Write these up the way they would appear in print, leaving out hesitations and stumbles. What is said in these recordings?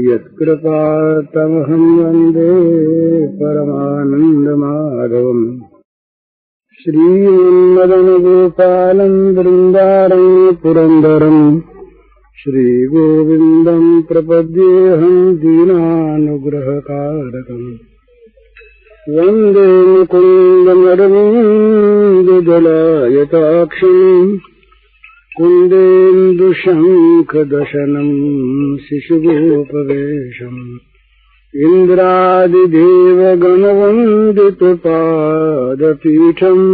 यत्कृपातमहं वन्दे परमानन्दमाधवम् श्रीमन्मदनगोपालं वृन्दारं पुरन्दरं श्रीगोविन्दं प्रपद्येऽहं दीनानुग्रहकारकम् वन्दे मुकुन्दमरविन्दजलायताक्षम् कुन्देन्दुशङ्खदशनम् शिशुगोपवेशम् इन्द्रादिदेवगणवन्दितपादपीठम्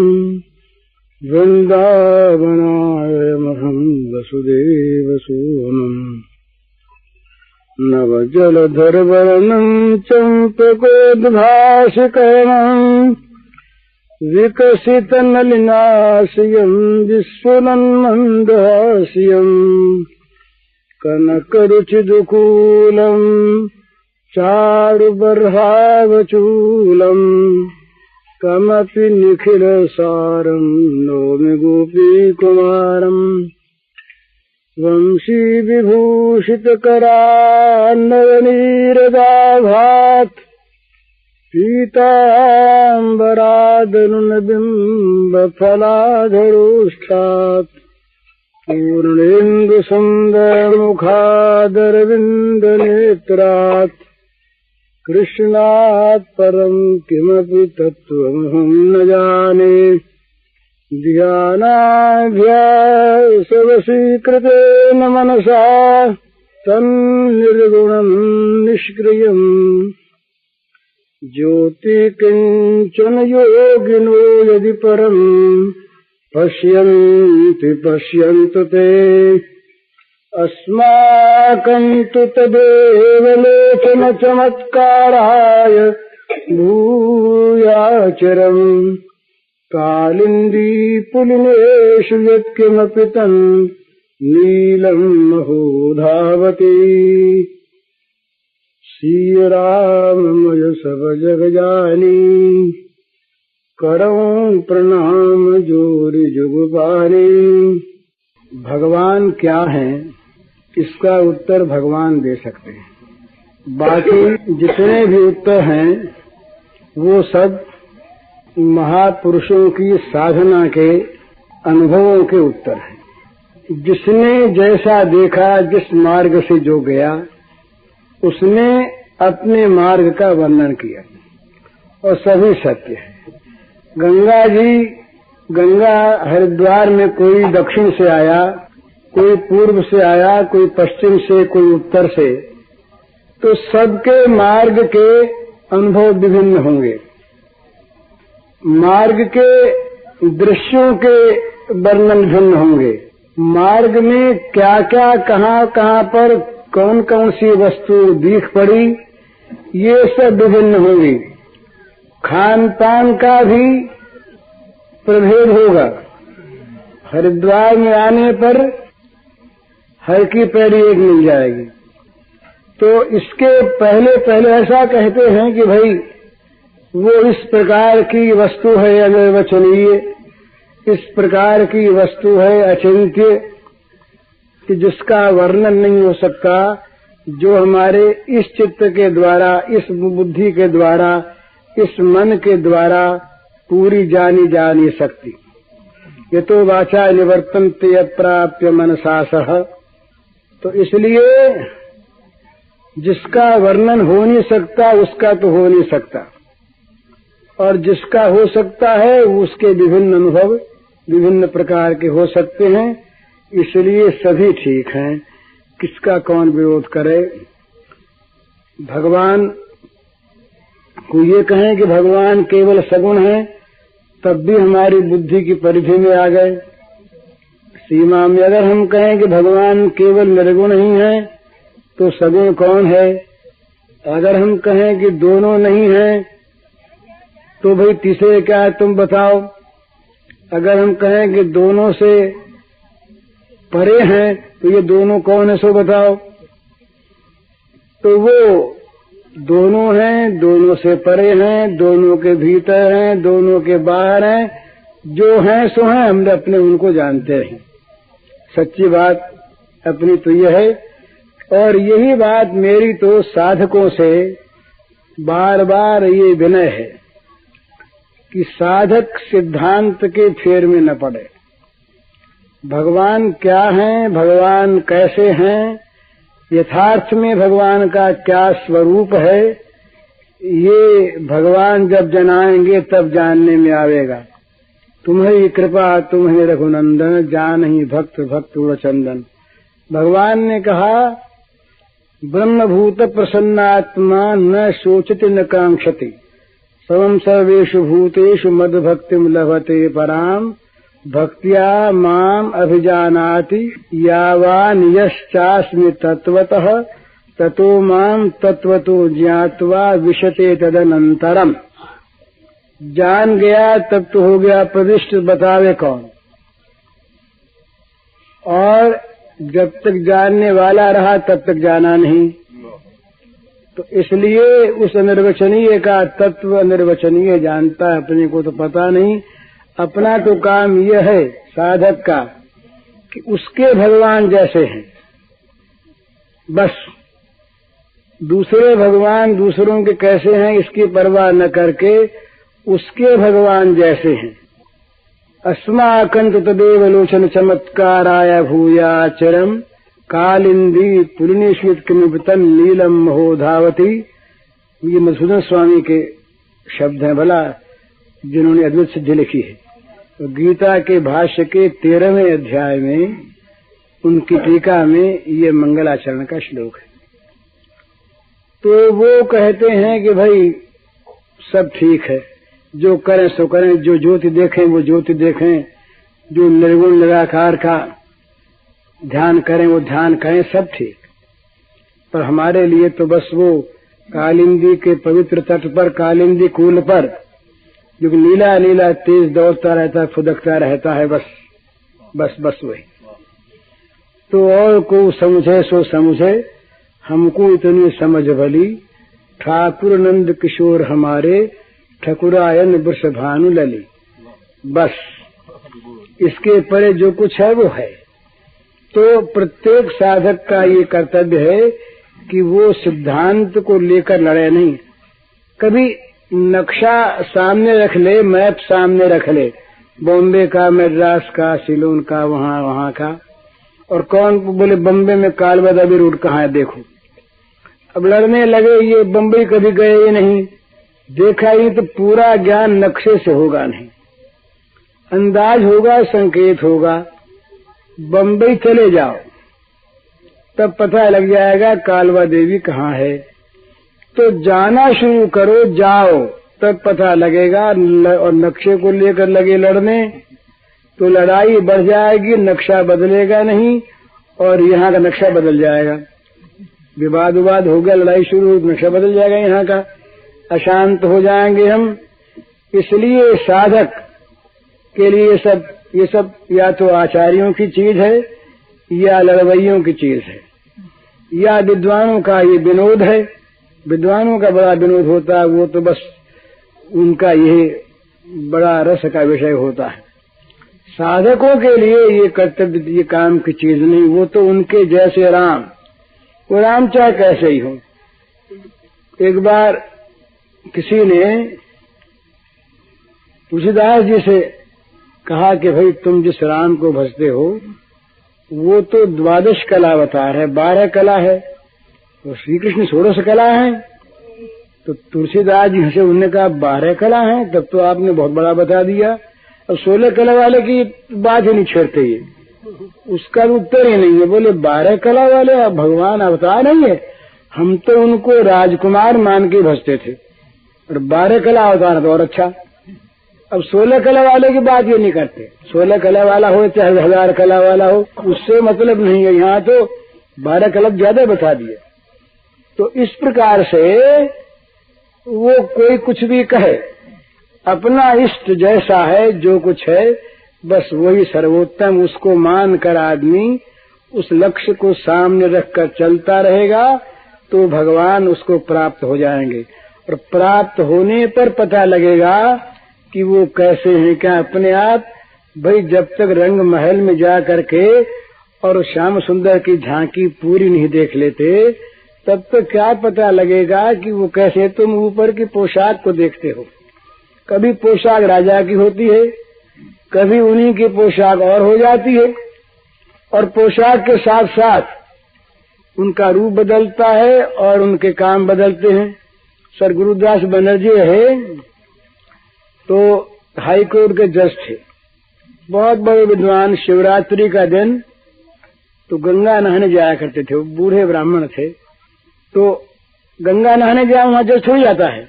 वृन्दावनायमहं वसुदेवसूनम् नवजलधरवर्णं चम्पकोद्भासिकरणम् विकसितनलिनास्यं विस्फुरन्मन्दहास्यं कनकरुचिदुकूलं चारुबर्हावचूलं कमपि निखिलसारं नौमि गोपीकुमारम् वंशीविभूषितकरान्नवनीरदाभात् पीताम्बरादनुनबिम्बफलाधरोष्ठात् पूर्णेन्दुसुन्दरमुखादरविन्दनेत्रात् कृष्णात् परं किमपि तत्त्वमहं न जाने ध्यानाभ्यासवशीकृतेन मनसा तन्निर्गुणं निष्क्रियम् ज्योति किंचन योगिनो यदि परम पश्यन्ति पश्यन्तु ते अस्माकं तु तदेव लोचन चमत्काराय भूयाचरम् कालिन्दी पुलिनेषु यत्किमपि तन् नीलं महो धावति श्री राममय सब जग जानी करऊं प्रणाम जोरि जुगपानी। भगवान क्या है, इसका उत्तर भगवान दे सकते हैं। बाकी जितने भी उत्तर हैं वो सब महापुरुषों की साधना के अनुभवों के उत्तर हैं। जिसने जैसा देखा, जिस मार्ग से जो गया, उसने अपने मार्ग का वर्णन किया और सभी सत्य है। गंगा हरिद्वार में कोई दक्षिण से आया, कोई पूर्व से आया, कोई पश्चिम से, कोई उत्तर से, तो सबके मार्ग के अनुभव विभिन्न होंगे। मार्ग के दृश्यों के वर्णन भिन्न होंगे। मार्ग में क्या क्या, कहाँ पर कौन कौन सी वस्तु दिख पड़ी, ये सब विभिन्न होंगी। खान पान का भी प्रभेद होगा। हरिद्वार में आने पर हर की पैड़ी एक मिल जाएगी। तो इसके पहले ऐसा कहते हैं कि भाई वो इस प्रकार की वस्तु है अनिर्वचनीय, इस प्रकार की वस्तु है अचिंत्य, कि जिसका वर्णन नहीं हो सकता, जो हमारे इस चित्त के द्वारा, इस बुद्धि के द्वारा, इस मन के द्वारा पूरी जानी जा नहीं सकती। ये तो वाचा निवर्तन्ते अप्राप्य मनसा सह। तो इसलिए जिसका वर्णन हो नहीं सकता उसका तो हो नहीं सकता, और जिसका हो सकता है उसके विभिन्न अनुभव विभिन्न प्रकार के हो सकते हैं। इसलिए सभी ठीक हैं, किसका कौन विरोध करे। भगवान को ये कहें कि भगवान केवल सगुण हैं, तब भी हमारी बुद्धि की परिधि में आ गए। सीमा में अगर हम कहें कि भगवान केवल निर्गुण ही हैं, तो सगुण कौन है। अगर हम कहें कि दोनों नहीं हैं, तो भाई तीसरे क्या है तुम बताओ। अगर हम कहें कि दोनों से परे हैं, तो ये दोनों कौन है सो बताओ। तो वो दोनों हैं, दोनों से परे हैं, दोनों के भीतर हैं, दोनों के बाहर हैं। जो हैं सो हैं, हम अपने उनको जानते हैं। सच्ची बात अपनी तो यह है। और यही बात मेरी तो साधकों से बार बार ये विनय है कि साधक सिद्धांत के फेर में न पड़े। भगवान क्या हैं, भगवान कैसे हैं, यथार्थ में भगवान का क्या स्वरूप है, ये भगवान जब जनाएंगे तब जानने में आवेगा। तुम्हें कृपा तुम्हें रघुनंदन, जानहि भक्त भक्त उड़चंदन। भगवान ने कहा ब्रह्मभूत प्रसन्नात्मा न शोचति न कांक्षति, समं सर्वेषु भूतेषु मद भक्तिम लभते पराम, भक्त्या माम अभिजानाति यावान यश्चास्मि तत्वतः, ततो माम तत्वतो ज्ञात्वा विशते तदनंतरम। जान गया तब तो हो गया प्रतिष्ठित, बतावे कौन। और जब तक जानने वाला रहा तब तक जाना नहीं। तो इसलिए उस अनिर्वचनीय का तत्व अनिर्वचनीय जानता है, अपने को तो पता नहीं। अपना तो काम यह है साधक का कि उसके भगवान जैसे हैं, बस दूसरे भगवान दूसरों के कैसे हैं इसकी परवाह न करके उसके भगवान जैसे हैं। अस्माकंत तदेव लोचन चमत्काराय भूयाचरम, कालिंदी पुलिनीश्वित किमिपतन नीलम महो धावती। ये मधुसूदन स्वामी के शब्द हैं भला, जिन्होंने अद्वैत सिद्धि लिखी है। तो गीता के भाष्य के 13वें अध्याय में उनकी टीका में ये मंगलाचरण का श्लोक है। तो वो कहते हैं कि भाई सब ठीक है, जो करें सो करें, जो ज्योति देखें वो ज्योति देखें, जो निर्गुण निराकार का ध्यान करें वो ध्यान करें, सब ठीक। पर हमारे लिए तो बस वो कालिंदी के पवित्र तट पर, कालिंदी कूल पर जो नीला नीला तेज दौड़ता रहता है, फुदकता रहता है, बस बस बस वही। तो और को समझे सो समझे, हमको इतनी समझ भली, ठाकुर नंद किशोर हमारे, ठकुरायन वृषभानु लली। बस इसके परे जो कुछ है वो है। तो प्रत्येक साधक का ये कर्तव्य है कि वो सिद्धांत को लेकर लड़े नहीं। कभी नक्शा सामने रख ले, मैप सामने रख ले, बॉम्बे का, मद्रास का, सिलोन का, वहाँ का, और कौन बोले बम्बे में कालबादाबी रूट कहाँ है देखो। अब लड़ने लगे, ये बम्बई कभी गए ही नहीं, देखा ही, तो पूरा ज्ञान नक्शे से होगा नहीं, अंदाज होगा, संकेत होगा। बम्बई चले जाओ तब पता लग जाएगा कालवा देवी कहाँ है। तो जाना शुरू करो, जाओ, तब पता लगेगा। और नक्शे को लेकर लगे लड़ने तो लड़ाई बढ़ जाएगी, नक्शा बदलेगा नहीं और यहाँ का नक्शा बदल जाएगा। विवाद विवाद हो गया, लड़ाई शुरू हुई, नक्शा बदल जाएगा, यहाँ का अशांत हो जाएंगे हम। इसलिए साधक के लिए ये सब या तो आचार्यों की चीज है या लड़वैयों की चीज है, या विद्वानों का ये विनोद है। विद्वानों का बड़ा विनोद होता है, वो तो बस उनका यही बड़ा रस का विषय होता है। साधकों के लिए ये कर्तव्य, ये काम की चीज नहीं। वो तो उनके जैसे राम, वो राम चाहे कैसे ही हो। एक बार किसी ने तुलसीदास जी से कहा कि भाई तुम जिस राम को भजते हो वो तो 12 कला अवतार है, 12 कला है, तो श्री कृष्ण 16 कला है। तो तुलसीदास जी हंसे, उन्होंने कहा 12 कला है, तब तो आपने बहुत बड़ा बता दिया। अब 16 कला वाले की बात ही नहीं छेड़ते, ये उसका उत्तर ही नहीं है। बोले 12 कला वाले अब भगवान अवतार नहीं है, हम तो उनको राजकुमार मान के भजते थे, और 12 कला अवतार तो और अच्छा। अब 16 कला वाले की बात ये नहीं करते। 16 कला वाला हो चाहे 1000 कला वाला हो, उससे मतलब नहीं है। यहाँ तो 12 कला ज्यादा बता दिए। तो इस प्रकार से वो कोई कुछ भी कहे, अपना इष्ट जैसा है, जो कुछ है बस वही सर्वोत्तम, उसको मान कर आदमी उस लक्ष्य को सामने रखकर चलता रहेगा तो भगवान उसको प्राप्त हो जाएंगे। और प्राप्त होने पर पता लगेगा कि वो कैसे हैं, क्या अपने आप। भाई जब तक रंग महल में जा करके और श्याम सुंदर की झांकी पूरी नहीं देख लेते, तब तो क्या पता लगेगा कि वो कैसे तुम ऊपर की पोशाक को देखते हो। कभी पोशाक राजा की होती है, कभी उन्हीं की पोशाक और हो जाती है, और पोशाक के साथ साथ उनका रूप बदलता है और उनके काम बदलते हैं। सर गुरुदास बनर्जी है तो हाई कोर्ट के जज थे, बहुत बड़े विद्वान। शिवरात्रि का दिन तो गंगा नहाने जाया करते थे, वो बूढ़े ब्राह्मण थे। तो गंगा नहाने जाए, वहां जज थोड़ी जाता है,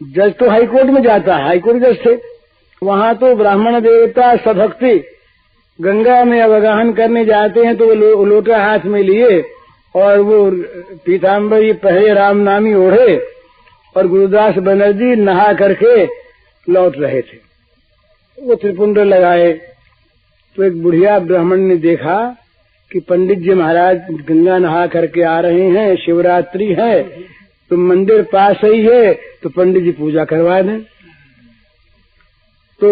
जज तो हाई कोर्ट में जाता है, हाई कोर्ट जज थे। वहां तो ब्राह्मण देवता सभक्ति गंगा में अवगाहन करने जाते हैं, तो वो लोटा हाथ में लिए और वो पीताम्बरी पहले राम नामी ओढ़े, और गुरुदास बनर्जी नहा करके लौट रहे थे। वो त्रिपुंड लगाए तो एक बुढ़िया ब्राह्मण ने देखा कि पंडित जी महाराज गंगा नहा करके आ रहे हैं, शिवरात्रि है तो मंदिर पास ही है, तो पंडित जी पूजा करवा दें। तो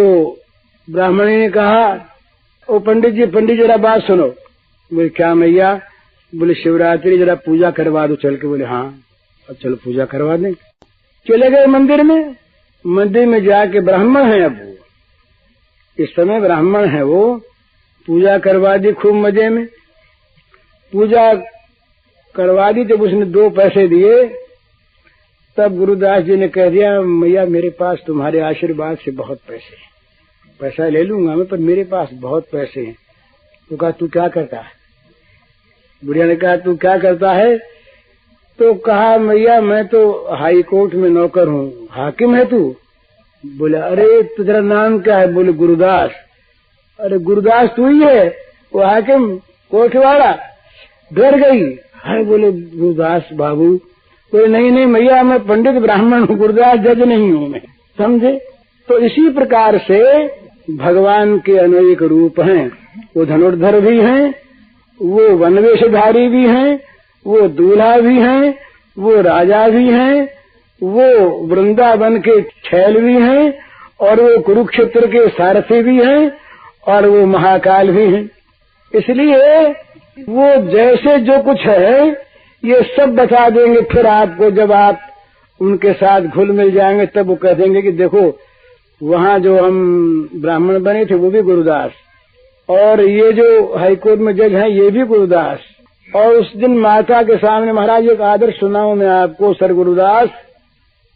ब्राह्मण ने कहा, ओ पंडित जी जरा बात सुनो। बोले क्या मैया? बोले शिवरात्रि जरा पूजा करवा दो चल के। बोले हाँ, अब चलो पूजा करवा दें। चले गए मंदिर में। मंदिर में जाके ब्राह्मण है, अब वो इस समय ब्राह्मण है, वो पूजा करवा दी खूब मजे में। पूजा करवा दी, जब उसने 2 पैसे दिए तब गुरुदास जी ने कह दिया, मैया मेरे पास तुम्हारे आशीर्वाद से बहुत पैसे हैं, पैसा ले लूंगा मैं, पर मेरे पास बहुत पैसे हैं। तो कहा तू क्या करता है? बुढ़िया ने कहा तू क्या करता है? तो कहा मैया मैं तो हाई कोर्ट में नौकर हूँ। हाकिम है तू? बोले अरे तुझरा नाम क्या है? बोले गुरुदास। अरे गुरुदास तू ही है वो हाकिम कोर्ट वाला? डर गई। अरे बोले गुरुदास बाबू। बोले नहीं मैया मैं पंडित ब्राह्मण हूँ, गुरुदास जज नहीं हूँ मैं, समझे? तो इसी प्रकार से भगवान के अनेक रूप हैं। वो धनुर्धर भी हैं, वो वनवेशधारी भी हैं, वो दूल्हा भी हैं, वो राजा भी हैं, वो वृंदावन के छैल भी हैं, और वो कुरुक्षेत्र के सारथी भी हैं, और वो महाकाल भी हैं। इसलिए वो जैसे जो कुछ है ये सब बता देंगे। फिर आपको जब आप उनके साथ घुल मिल जाएंगे तब वो कह देंगे कि देखो वहाँ जो हम ब्राह्मण बने थे वो भी गुरुदास, और ये जो हाईकोर्ट में जज हैं ये भी गुरुदास। और उस दिन माता के सामने महाराज एक आदर्श सुनाऊं मैं आपको। सर गुरुदास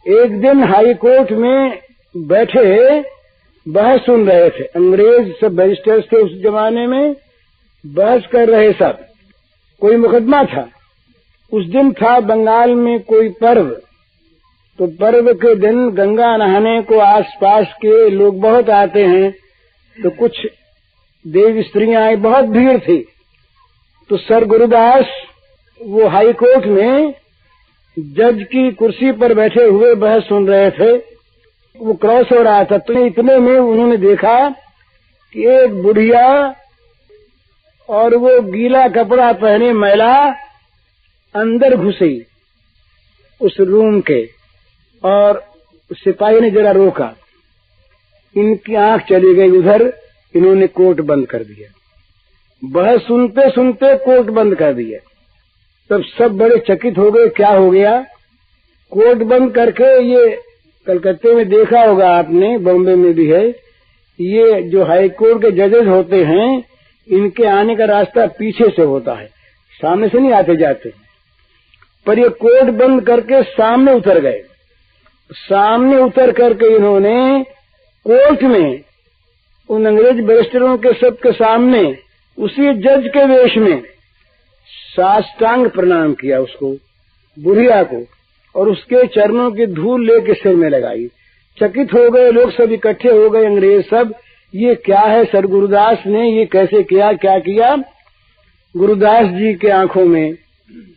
एक दिन हाई कोर्ट में बैठे बहस सुन रहे थे। अंग्रेज सब बैरिस्टर्स थे उस जमाने में, बहस कर रहे सब। कोई मुकदमा था। उस दिन था बंगाल में कोई पर्व, तो पर्व के दिन गंगा नहाने को आसपास के लोग बहुत आते हैं। तो कुछ देव स्त्रियां आई, बहुत भीड़ थी। तो सर गुरुदास वो हाई कोर्ट में जज की कुर्सी पर बैठे हुए बहस सुन रहे थे। वो क्रॉस हो रहा था, तो इतने में उन्होंने देखा कि एक बुढ़िया और वो गीला कपड़ा पहने महिला अंदर घुसी उस रूम के, और सिपाही ने जरा रोका। इनकी आंख चली गई उधर, इन्होंने कोर्ट बंद कर दिया। बहस सुनते सुनते कोर्ट बंद कर दिया। तब सब बड़े चकित हो गए, क्या हो गया? कोर्ट बंद करके, ये कलकत्ते में देखा होगा आपने, बॉम्बे में भी है, ये जो हाई कोर्ट के जजेस होते हैं इनके आने का रास्ता पीछे से होता है, सामने से नहीं आते जाते। पर ये कोर्ट बंद करके सामने उतर गए। सामने उतर करके इन्होंने कोर्ट में उन अंग्रेज बैरिस्टरों के सबके सामने उसी जज के वेश में साष्टांग प्रणाम किया उसको, बुढ़िया को, और उसके चरणों की धूल लेके सिर में लगाई। चकित हो गए लोग, सब इकट्ठे हो गए अंग्रेज सब। ये क्या है सर गुरुदास ने ये कैसे किया, क्या किया? गुरुदास जी के आंखों में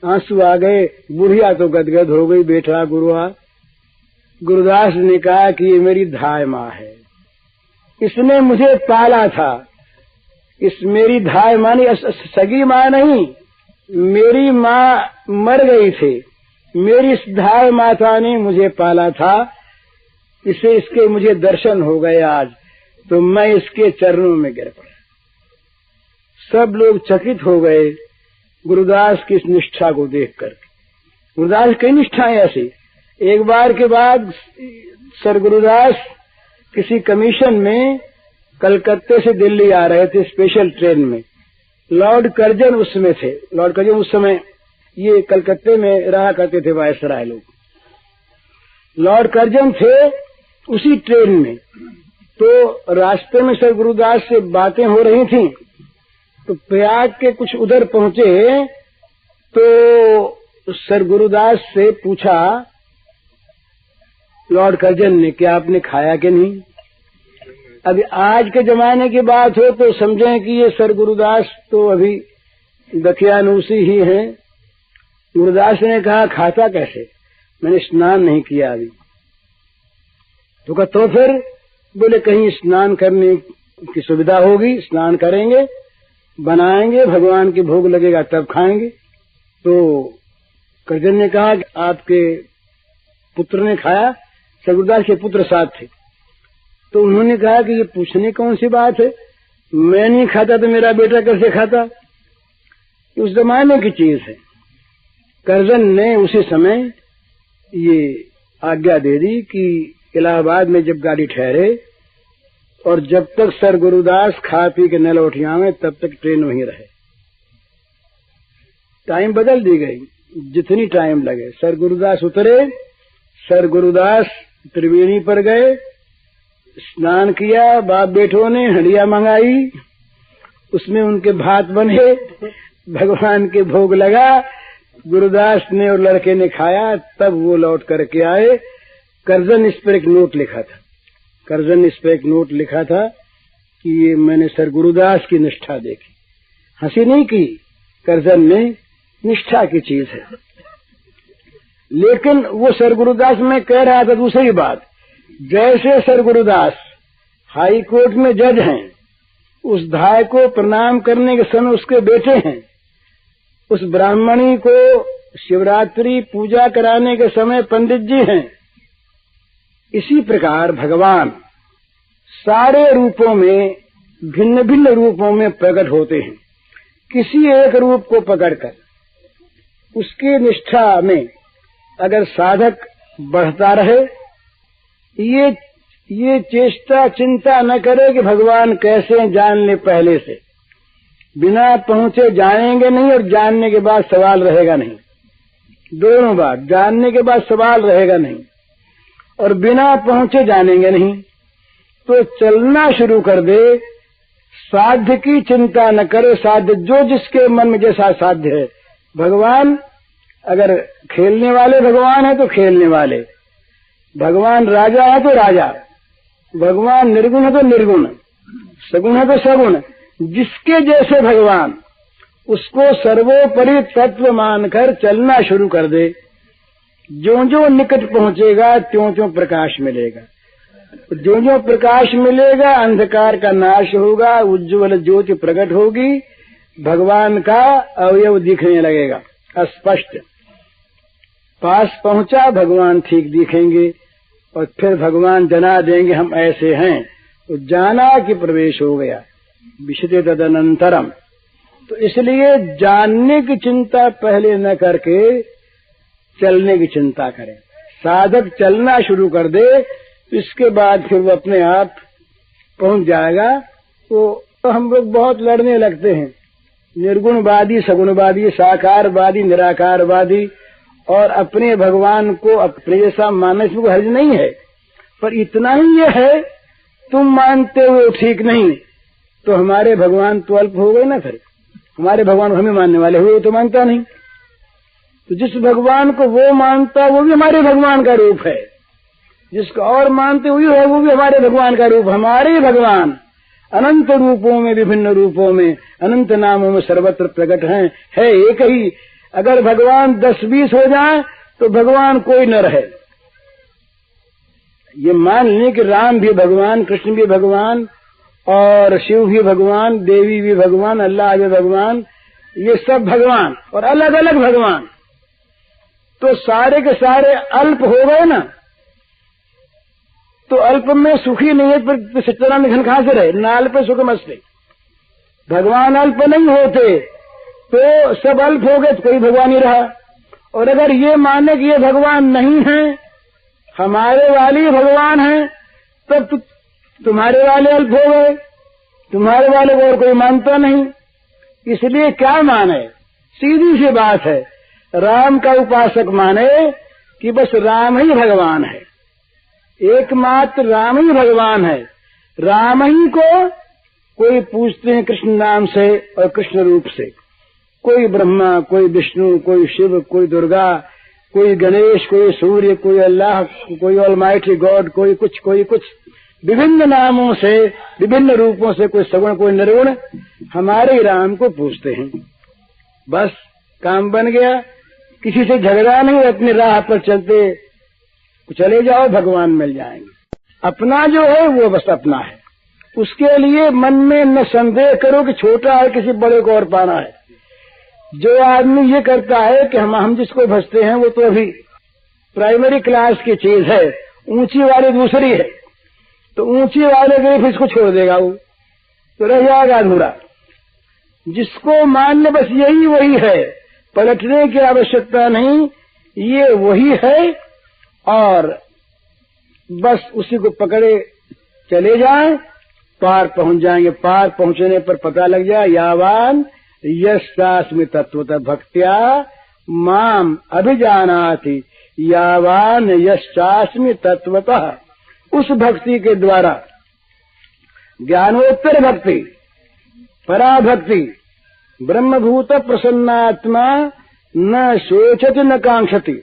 आंसू आ गए। बुढ़िया तो गदगद हो गई, बेटा गुरुआ। गुरुदास ने कहा कि ये मेरी धाय माँ है, इसने मुझे पाला था। इस मेरी धाय माँ नहीं, सगी माँ नहीं, मेरी माँ मर गई थी, मेरी इस धाय माता ने मुझे पाला था। इसे इसके मुझे दर्शन हो गए आज, तो मैं इसके चरणों में गिर पड़ा। सब लोग चकित हो गए गुरुदास की इस निष्ठा को देखकर। गुरुदास की कई निष्ठाएं ऐसी। एक बार के बाद सर गुरुदास किसी कमीशन में कलकत्ते से दिल्ली आ रहे थे स्पेशल ट्रेन में। लॉर्ड कर्जन उसमें थे। लॉर्ड कर्जन उस समय ये कलकत्ते में रहा करते थे, वायसराय लोग। लॉर्ड कर्जन थे उसी ट्रेन में। तो रास्ते में सर गुरुदास से बातें हो रही थी। तो प्रयाग के कुछ उधर पहुंचे तो सर गुरुदास से पूछा लॉर्ड कर्जन ने कि आपने खाया कि नहीं। अभी आज के जमाने की बात हो तो समझें कि ये सर गुरुदास तो अभी दकियानूसी ही हैं। गुरुदास ने कहा खाता कैसे, मैंने स्नान नहीं किया अभी। तो कहा तो फिर, बोले कहीं स्नान करने की सुविधा होगी, स्नान करेंगे, बनाएंगे, भगवान के भोग लगेगा तब खाएंगे। तो कर्जन ने कहा कि आपके पुत्र ने खाया। सर गुरुदास के पुत्र साथ थे। तो उन्होंने कहा कि ये पूछने कौन सी बात है, मैं नहीं खाता तो मेरा बेटा कैसे खाता। उस जमाने की चीज है। कर्जन ने उसी समय ये आज्ञा दे दी कि इलाहाबाद में जब गाड़ी ठहरे और जब तक सर गुरुदास खा पी के न लौट आवे तब तक ट्रेन वहीं रहे। टाइम बदल दी गई, जितनी टाइम लगे। सर गुरुदास उतरे, सर गुरुदास त्रिवेणी पर गए, स्नान किया, बाप बेटों ने हंडिया मंगाई, उसमें उनके भात बने, भगवान के भोग लगा, गुरुदास ने और लड़के ने खाया, तब वो लौट करके आए। कर्जन इस पर एक नोट लिखा था। कर्जन ने इस पर एक नोट लिखा था कि ये मैंने सर गुरुदास की निष्ठा देखी। हंसी नहीं की कर्जन ने, निष्ठा की चीज है। लेकिन वो सर गुरुदास में कह रहा था दूसरी बात। जैसे सर गुरुदास हाई कोर्ट में जज हैं, उस धाय को प्रणाम करने के समय उसके बेटे हैं, उस ब्राह्मणी को शिवरात्रि पूजा कराने के समय पंडित जी हैं, इसी प्रकार भगवान सारे रूपों में, भिन्न भिन्न रूपों में प्रकट होते हैं। किसी एक रूप को पकड़कर उसकी निष्ठा में अगर साधक बढ़ता रहे, ये चेष्टा चिंता न करे कि भगवान कैसे जान ले, पहले से बिना पहुंचे जानेंगे नहीं और जानने के बाद सवाल रहेगा नहीं। दोनों बात, जानने के बाद सवाल रहेगा नहीं और बिना पहुंचे जानेंगे नहीं। तो चलना शुरू कर दे, साध्य की चिंता न करे, साध्य जो जिसके मन में जैसा साध्य है। भगवान अगर खेलने वाले भगवान है तो खेलने वाले, भगवान राजा है तो राजा, भगवान निर्गुण है तो निर्गुण, सगुण है तो सगुण, जिसके जैसे भगवान, उसको सर्वोपरि तत्व मानकर चलना शुरू कर दे। जो जो निकट पहुंचेगा त्यों त्यों प्रकाश मिलेगा, जो जो प्रकाश मिलेगा अंधकार का नाश होगा, उज्ज्वल ज्योति प्रकट होगी, भगवान का अवयव दिखने लगेगा स्पष्ट। पास पहुंचा, भगवान ठीक दिखेंगे और फिर भगवान जना देंगे हम ऐसे हैं। तो जाना कि प्रवेश हो गया, विशते तदनंतरम। तो इसलिए जानने की चिंता पहले न करके चलने की चिंता करें। साधक चलना शुरू कर दे तो इसके बाद फिर वो अपने आप पहुंच जाएगा। तो हम लोग बहुत लड़ने लगते हैं, निर्गुणवादी, सगुणवादी, साकारवादी, निराकारवादी, और अपने भगवान को अपने जैसा मानने से हर्ज नहीं है। पर इतना ही ये है, तुम मानते हो ठीक नहीं तो हमारे भगवान तो अल्प हो गए ना। फिर हमारे भगवान हमें मानने वाले हुए तो मानता नहीं। तो जिस भगवान को वो मानता वो भी हमारे भगवान का रूप है, जिसको और मानते हुए है वो भी हमारे भगवान का रूप। हमारे भगवान अनंत रूपों में, विभिन्न रूपों में, अनंत नामों में सर्वत्र प्रकट हैं, है एक ही। अगर भगवान 10-20 हो जाए तो भगवान कोई न रहे। ये मान लें कि राम भी भगवान, कृष्ण भी भगवान, और शिव भी भगवान, देवी भी भगवान, अल्लाह भी भगवान, ये सब भगवान और अलग अलग भगवान। तो सारे के सारे अल्प हो गए ना। तो अल्प में सुखी नहीं है, फिर सच्चिदानंद घन कहां से रहे? नाल पे सुख मस्ते। भगवान अल्प नहीं होते तो सब अल्प हो गए तो कोई भगवान ही रहा। और अगर ये माने कि ये भगवान नहीं है, हमारे वाले ही भगवान हैं, तब तुम्हारे वाले अल्प हो गए, तुम्हारे वाले को और कोई मानता नहीं। इसलिए क्या माने? सीधी सी बात है, राम का उपासक माने कि बस राम ही भगवान है, एकमात्र राम ही भगवान है। राम ही को कोई पूछते हैं कृष्ण नाम से और कृष्ण रूप से, कोई ब्रह्मा, कोई विष्णु, कोई शिव, कोई दुर्गा, कोई गणेश, कोई सूर्य, कोई अल्लाह, कोई ऑलमाइटी गॉड, कोई कुछ विभिन्न नामों से, विभिन्न रूपों से, कोई सगुण, कोई निर्गुण, हमारे राम को पूछते हैं। बस काम बन गया, किसी से झगड़ा नहीं, अपनी राह पर चले जाओ, भगवान मिल जाएंगे। अपना जो है वो बस अपना है, उसके लिए मन में न संदेह करो कि छोटा है, किसी बड़े को और पाना है। जो आदमी ये करता है कि हम जिसको भजते हैं वो तो अभी प्राइमरी क्लास की चीज है, ऊंची वाली दूसरी है, तो ऊंची वाले के फिर इसको छोड़ देगा, वो तो रह जाएगा अधूरा। जिसको मानने बस यही वही है, पलटने की आवश्यकता नहीं, ये वही है और बस उसी को पकड़े चले जाएं, पार पहुंच जाएंगे। पार पहुंचने पर पता लग जाए यावान यस्यास्मि तत्वतः भक्त्या माम अभिजानाति, यावान यस्यास्मि तत्वतः, उस भक्ति के द्वारा, ज्ञानोत्तर भक्ति, पराभक्ति, ब्रह्मभूत प्रसन्नात्मा न शोचति न कांक्षति,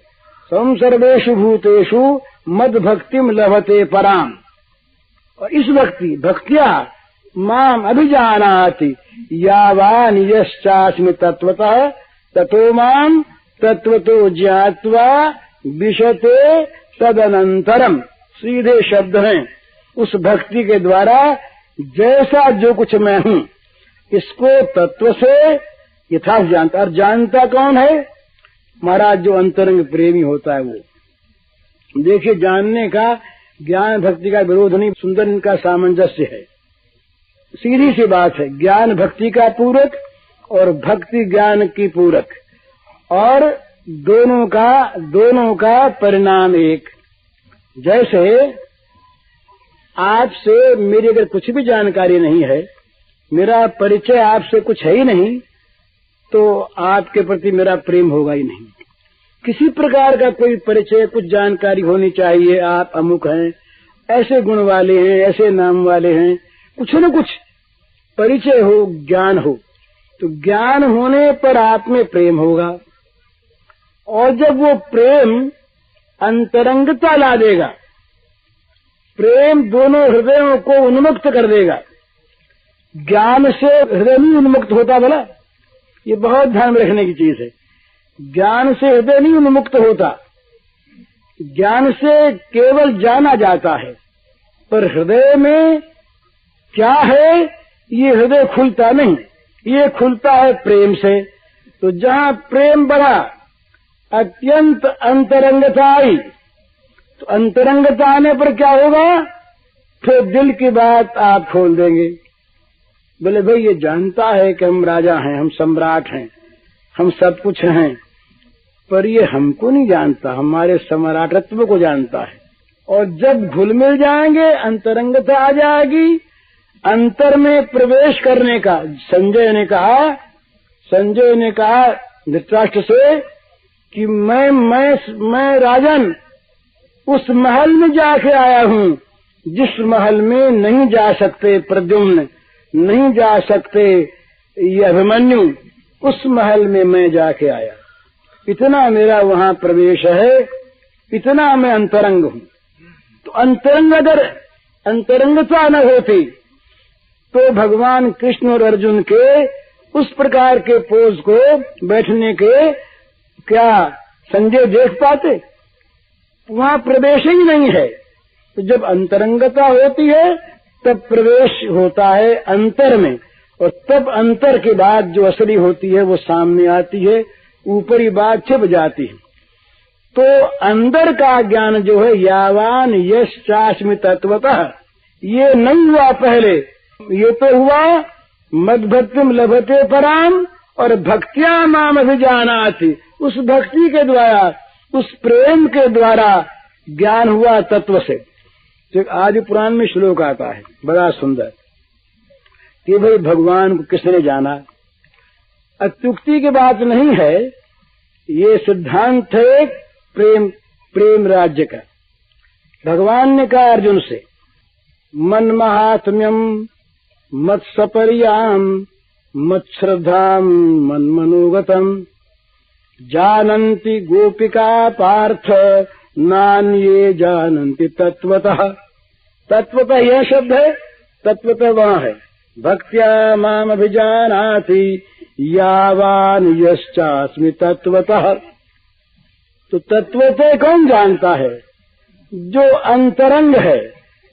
सम सर्वेषु भूतेषु मद भक्तिम लभते पराम। और इस भक्त्या माम अभिजानाति, यावान यश्चास्मि तत्वतः ततो माम तत्वतो ज्ञात्वा विशते तदनंतरम। सीधे शब्द हैं, उस भक्ति के द्वारा जैसा जो कुछ मैं हूँ इसको तत्व से यथार्थ जानता। और जानता कौन है? महाराज जो अंतरंग प्रेमी होता है वो। देखिए, जानने का ज्ञान भक्ति का विरोध नहीं, सुंदर इनका सामंजस्य है। सीधी सी बात है, ज्ञान भक्ति का पूरक और भक्ति ज्ञान की पूरक, और दोनों का परिणाम एक। जैसे आपसे मेरी अगर कुछ भी जानकारी नहीं है, मेरा परिचय आपसे कुछ है ही नहीं, तो आपके प्रति मेरा प्रेम होगा ही नहीं। किसी प्रकार का कोई परिचय, कुछ जानकारी होनी चाहिए, आप अमुक हैं, ऐसे गुण वाले हैं, ऐसे नाम वाले हैं, कुछ न कुछ परिचय हो, ज्ञान हो, तो ज्ञान होने पर आप में प्रेम होगा। और जब वो प्रेम अंतरंगता ला देगा, प्रेम दोनों हृदयों को उन्मुक्त कर देगा। ज्ञान से हृदय नहीं उन्मुक्त होता, भला ये बहुत ध्यान रखने की चीज है। ज्ञान से हृदय नहीं उन्मुक्त होता, ज्ञान से केवल जाना जाता है, पर हृदय में क्या है ये हृदय खुलता नहीं, ये खुलता है प्रेम से। तो जहाँ प्रेम बढ़ा, अत्यंत अंतरंगता आई, तो अंतरंगता आने पर क्या होगा? फिर दिल की बात आप खोल देंगे। बोले भाई ये जानता है कि हम राजा हैं, हम सम्राट हैं, हम सब कुछ हैं, पर ये हमको नहीं जानता, हमारे सम्राटत्व को जानता है। और जब घुल मिल जाएंगे, अंतरंगता आ जाएगी, अंतर में प्रवेश करने का। संजय ने कहा धृतराष्ट्र से कि मैं राजन उस महल में जाके आया हूँ जिस महल में नहीं जा सकते प्रद्युम्न, नहीं जा सकते ये अभिमन्यु, उस महल में मैं जाके आया। इतना मेरा वहाँ प्रवेश है, इतना मैं अंतरंग हूँ। तो अंतरंग अगर अंतरंगता न होती तो भगवान कृष्ण और अर्जुन के उस प्रकार के पोज को, बैठने के क्या संजय देख पाते? वहाँ प्रवेश ही नहीं है। तो जब अंतरंगता होती है तब प्रवेश होता है अंतर में, और तब अंतर के बाद जो असली होती है वो सामने आती है, ऊपरी बात छिप जाती है। तो अंदर का ज्ञान जो है, यावान यश्चास्मि तत्वतः, ये नहीं हुआ पहले, ये तो हुआ मद भक्तिम लभते पराम, और भक्त्या माम अभिजानाति, उस भक्ति के द्वारा, उस प्रेम के द्वारा ज्ञान हुआ तत्व से। तो आज पुराण में श्लोक आता है बड़ा सुंदर कि भाई भगवान को किसने जाना। अत्युक्ति की बात नहीं है, ये सिद्धांत है प्रेम राज्य का। भगवान ने कहा अर्जुन से, मन महात्म्यम मत सपर्याम मत श्रद्धाम मन मनोगतम जानन्ति गोपिका पार्थ नान्ये जानन्ति तत्वतः। तत्वतः यह शब्द है, तत्वतः वहाँ है, भक्त्या माम अभिजानाति यावान यश्चास्मि तत्वतः। तो तत्वतः कौन जानता है? जो अंतरंग है,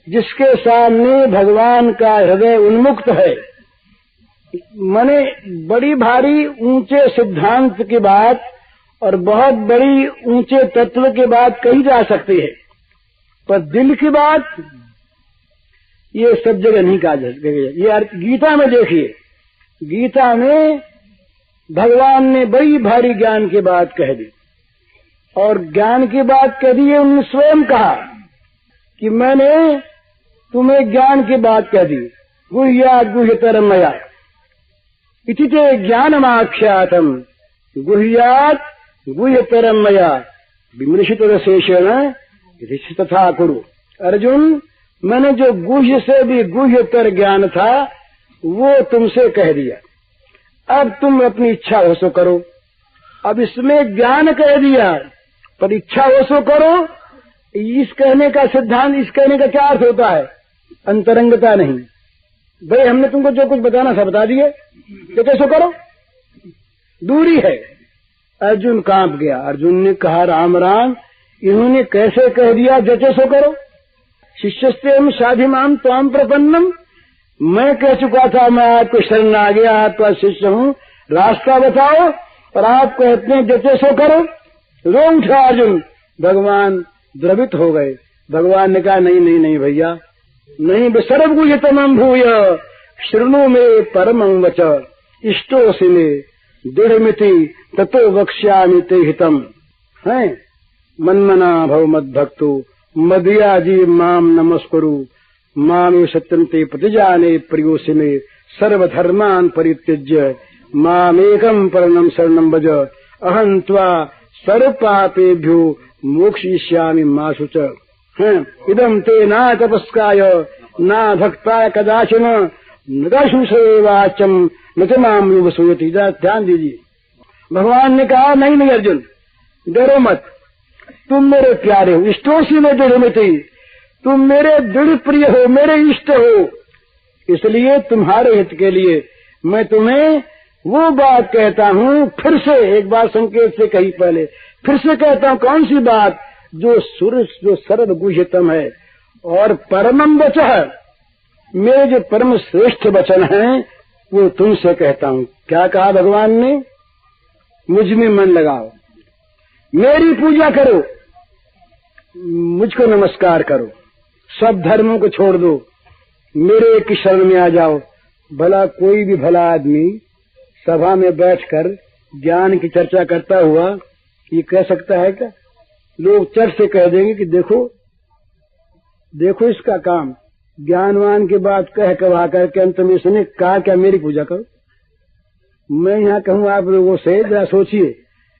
जिसके सामने भगवान का हृदय उन्मुक्त है। माने बड़ी भारी ऊंचे सिद्धांत की बात और बहुत बड़ी ऊंचे तत्व की बात कही जा सकती है, पर दिल की बात ये सब जगह नहीं कहा जा सकती। ये गीता में देखिए, गीता में भगवान ने बड़ी भारी ज्ञान की बात कह दी, और ज्ञान की बात कह दी है। उन्होंने स्वयं कहा कि मैंने तुम्हें ज्ञान की बात कह दी। गुह्या गुह्यतर मया इति ते ज्ञानमाख्यातम गुह्यात् गुह्यतर मया विमृशित शेषेण तथा कुरु। अर्जुन, मैंने जो गुह्य से भी गुह्यतर ज्ञान था वो तुमसे कह दिया, अब तुम अपनी इच्छा हो सो करो। अब इसमें ज्ञान कह दिया, पर इच्छा हो सो करो। इस कहने का सिद्धांत, इस कहने का क्या अर्थ होता है? अंतरंगता नहीं। भाई हमने तुमको जो कुछ बताना था बता दिए, तो कैसे करो, दूरी है। अर्जुन कांप गया। अर्जुन ने कहा, राम राम, इन्होंने कैसे कह दिया जैसे सो करो। शिष्यस्तेम साधिमाम त्वाम प्रपन्नम, मैं कह चुका था मैं आपको शरण आ गया, आपका शिष्य हूँ, रास्ता बताओ, और आप कहते हैं जैसे सो करो। रो उठा अर्जुन। भगवान द्रवित हो गए। भगवान ने कहा, नहीं नहीं नहीं भैया, नहीं। सर्वगुह्यतमं भूय शृणु मे परमं वच इष्टोऽसि मे दृढ़मिति ततो वक्ष्यामि ते हितम्। है मन्मना भव मद्भक्तो मदीया जीव माम नमस्कुरु मामे सत्यं ते प्रतिजाने प्रियोऽसि मे सर्वधर्मान् परित्यज्य मामेकं परमं शरणं भज अहं त्वा सर्वपापेभ्यो मोक्षयिष्यामि मा शुच। इदं ते ना तपस्काय ना भक्ताय कदाचन न वाचम न च माम युवसूयति। ध्यान दीजिए, भगवान ने कहा, नहीं नहीं अर्जुन, डरो मत, तुम मेरे प्यारे हो, इष्टोसी में दृढ़मिति, तुम मेरे दृढ़ प्रिय हो, मेरे इष्ट हो, इसलिए तुम्हारे हित के लिए मैं तुम्हें वो बात कहता हूँ। फिर से एक बार संकेत से कही पहले, फिर से कहता हूँ, कौन सी बात? जो सर्वगुह्यतम है और परमम वचः, मेरे जो परम श्रेष्ठ वचन हैं वो तुमसे कहता हूँ। क्या कहा भगवान ने? मुझ में मन लगाओ, मेरी पूजा करो, मुझको नमस्कार करो, सब धर्मों को छोड़ दो, मेरे एक की शरण में आ जाओ। भला कोई भी भला आदमी सभा में बैठकर ज्ञान की चर्चा करता हुआ ये कह सकता है क्या? लोग चट से कह देंगे कि देखो देखो इसका काम, ज्ञानवान की बात कह कहा करके अंत में इसने कहा क्या मेरी पूजा करो। मैं यहाँ कहूँ आप लोगों से, जरा सोचिए